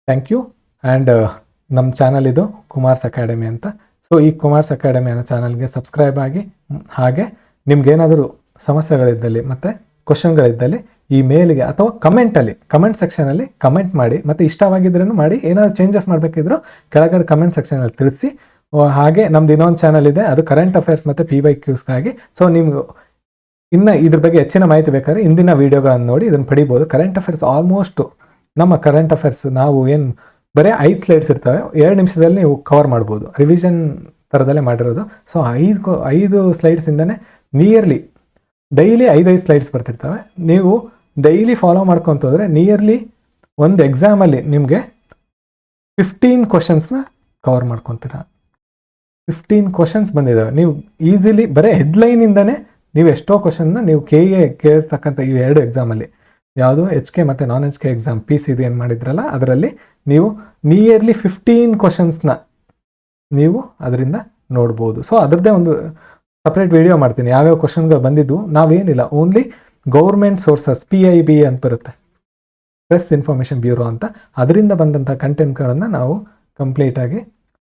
thank you. And ನಮ್ಮ ಚಾನಲ್ ಇದು ಕುಮಾರ್ಸ್ ಅಕಾಡೆಮಿ ಅಂತ. ಸೊ ಈ ಕುಮಾರ್ಸ್ ಅಕಾಡೆಮಿ ಅನ್ನೋ ಚಾನಲ್ಗೆ ಸಬ್ಸ್ಕ್ರೈಬ್ ಆಗಿ. ಹಾಗೆ ನಿಮ್ಗೇನಾದರೂ ಸಮಸ್ಯೆಗಳಿದ್ದಲ್ಲಿ ಮತ್ತು ಕ್ವಶನ್ಗಳಿದ್ದಲ್ಲಿ ಈ ಮೇಲ್ಗೆ ಅಥವಾ ಕಮೆಂಟ್ ಸೆಕ್ಷನಲ್ಲಿ ಕಮೆಂಟ್ ಮಾಡಿ. ಮತ್ತು ಇಷ್ಟವಾಗಿದ್ರೂ ಮಾಡಿ, ಏನಾದರೂ ಚೇಂಜಸ್ ಮಾಡಬೇಕಿದ್ರು ಕೆಳಗಡೆ ಕಮೆಂಟ್ ಸೆಕ್ಷನಲ್ಲಿ ತಿಳಿಸಿ. ಹಾಗೆ ನಮ್ದು ಇನ್ನೊಂದು ಚಾನಲ್ ಇದೆ, ಅದು ಕರೆಂಟ್ ಅಫೇರ್ಸ್ ಮತ್ತು PYQಸ್ಗಾಗಿ. ಸೊ ನಿಮ್ಗೆ ಇನ್ನು ಇದ್ರ ಬಗ್ಗೆ ಹೆಚ್ಚಿನ ಮಾಹಿತಿ ಬೇಕಾದ್ರೆ ಇಂದಿನ ವೀಡಿಯೋಗಳನ್ನು ನೋಡಿ ಇದನ್ನು ಪಡಿಬೋದು. ಕರೆಂಟ್ ಅಫೇರ್ಸ್ ಆಲ್ಮೋಸ್ಟು ನಮ್ಮ ಕರೆಂಟ್ ಅಫೇರ್ಸ್ ನಾವು ಏನು ಬರೀ 5 ಸ್ಲೈಡ್ಸ್ ಇರ್ತವೆ, 2 ನಿಮಿಷದಲ್ಲಿ ನೀವು ಕವರ್ ಮಾಡ್ಬೋದು. ರಿವಿಷನ್ ಥರದಲ್ಲೇ ಮಾಡಿರೋದು. ಸೊ 5 ಸ್ಲೈಡ್ಸಿಂದನೇ ನಿಯರ್ಲಿ ಡೈಲಿ 5 ಸ್ಲೈಡ್ಸ್ ಬರ್ತಿರ್ತವೆ. ನೀವು ಡೈಲಿ ಫಾಲೋ ಮಾಡ್ಕೊತೋದ್ರೆ ನಿಯರ್ಲಿ ಒಂದು ಎಕ್ಸಾಮಲ್ಲಿ ನಿಮಗೆ 15 ಕ್ವಶನ್ಸ್ನ ಕವರ್ ಮಾಡ್ಕೊತೀರ. 15 ಕ್ವಶನ್ಸ್ ಬಂದಿದ್ದಾವೆ. ನೀವು ಈಸಿಲಿ ಬರೀ ಹೆಡ್ಲೈನಿಂದನೇ ನೀವು ಎಷ್ಟೋ ಕ್ವಶನ್ನ ನೀವು KA ಕೇಳ್ತಕ್ಕಂಥ ಈ 2 ಎಕ್ಸಾಮಲ್ಲಿ, ಯಾವುದು HK ಮತ್ತು ನಾನ್ HK ಎಕ್ಸಾಮ್ PCದು ಏನು ಮಾಡಿದ್ರಲ್ಲ, ಅದರಲ್ಲಿ ನೀವು ನಿಯರ್ಲಿ 15 ಕ್ವಶನ್ಸ್ನ ನೀವು ಅದರಿಂದ ನೋಡ್ಬೋದು. ಸೊ ಅದರದ್ದೇ ಒಂದು ಸಪ್ರೇಟ್ ವಿಡಿಯೋ ಮಾಡ್ತೀನಿ, ಯಾವ್ಯಾವ ಕ್ವಶನ್ಗಳು ಬಂದಿದ್ದು. ನಾವೇನಿಲ್ಲ, ಓನ್ಲಿ ಗೌರ್ಮೆಂಟ್ ಸೋರ್ಸಸ್ PIB ಅಂತ ಬರುತ್ತೆ, ಪ್ರೆಸ್ ಇನ್ಫಾರ್ಮೇಷನ್ ಬ್ಯೂರೋ ಅಂತ, ಅದರಿಂದ ಬಂದಂಥ ಕಂಟೆಂಟ್ಗಳನ್ನು ನಾವು ಕಂಪ್ಲೀಟಾಗಿ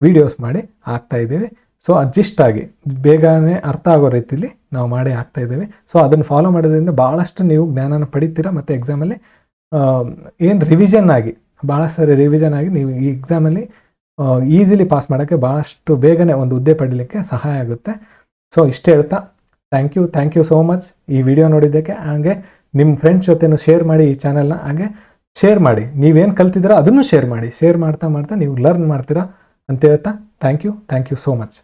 ವೀಡಿಯೋಸ್ ಮಾಡಿ ಹಾಕ್ತಾಯಿದ್ದೀವಿ. ಸೊ ಅಡ್ಜಸ್ಟಾಗಿ ಬೇಗನೆ ಅರ್ಥ ಆಗೋ ರೀತಿಲಿ ನಾವು ಮಾಡಿ ಹಾಕ್ತಾಯಿದ್ದೀವಿ. ಸೊ ಅದನ್ನು ಫಾಲೋ ಮಾಡೋದ್ರಿಂದ ಭಾಳಷ್ಟು ನೀವು ಜ್ಞಾನನ ಪಡಿತೀರ. ಮತ್ತು ಎಕ್ಸಾಮಲ್ಲಿ ಏನು ರಿವಿಷನ್ ಆಗಿ ಭಾಳಷ್ಟು ಸರಿ ರಿವಿಷನ್ ಆಗಿ ನೀವು ಈ ಎಕ್ಸಾಮಲ್ಲಿ ಈಸಿಲಿ ಪಾಸ್ ಮಾಡೋಕ್ಕೆ ಭಾಳಷ್ಟು ಬೇಗನೆ ಒಂದು ಹುದ್ದೆ ಪಡೀಲಿಕ್ಕೆ ಸಹಾಯ ಆಗುತ್ತೆ. ಸೊ ಇಷ್ಟೇ ಹೇಳ್ತಾ ಥ್ಯಾಂಕ್ ಯು ಸೋ ಮಚ್ ಈ ವಿಡಿಯೋ ನೋಡಿದ್ದಕ್ಕೆ. ಹಾಗೆ ನಿಮ್ಮ ಫ್ರೆಂಡ್ಸ್ ಜೊತೆನೂ ಶೇರ್ ಮಾಡಿ ಈ ಚಾನಲ್ನ. ಹಾಗೆ ಶೇರ್ ಮಾಡಿ, ನೀವೇನು ಕಲ್ತಿದ್ದೀರೋ ಅದನ್ನು ಶೇರ್ ಮಾಡಿ. ಶೇರ್ ಮಾಡ್ತಾ ನೀವು ಲರ್ನ್ ಮಾಡ್ತೀರಾ ಅಂತ ಹೇಳ್ತಾ ಥ್ಯಾಂಕ್ ಯು ಸೋ ಮಚ್.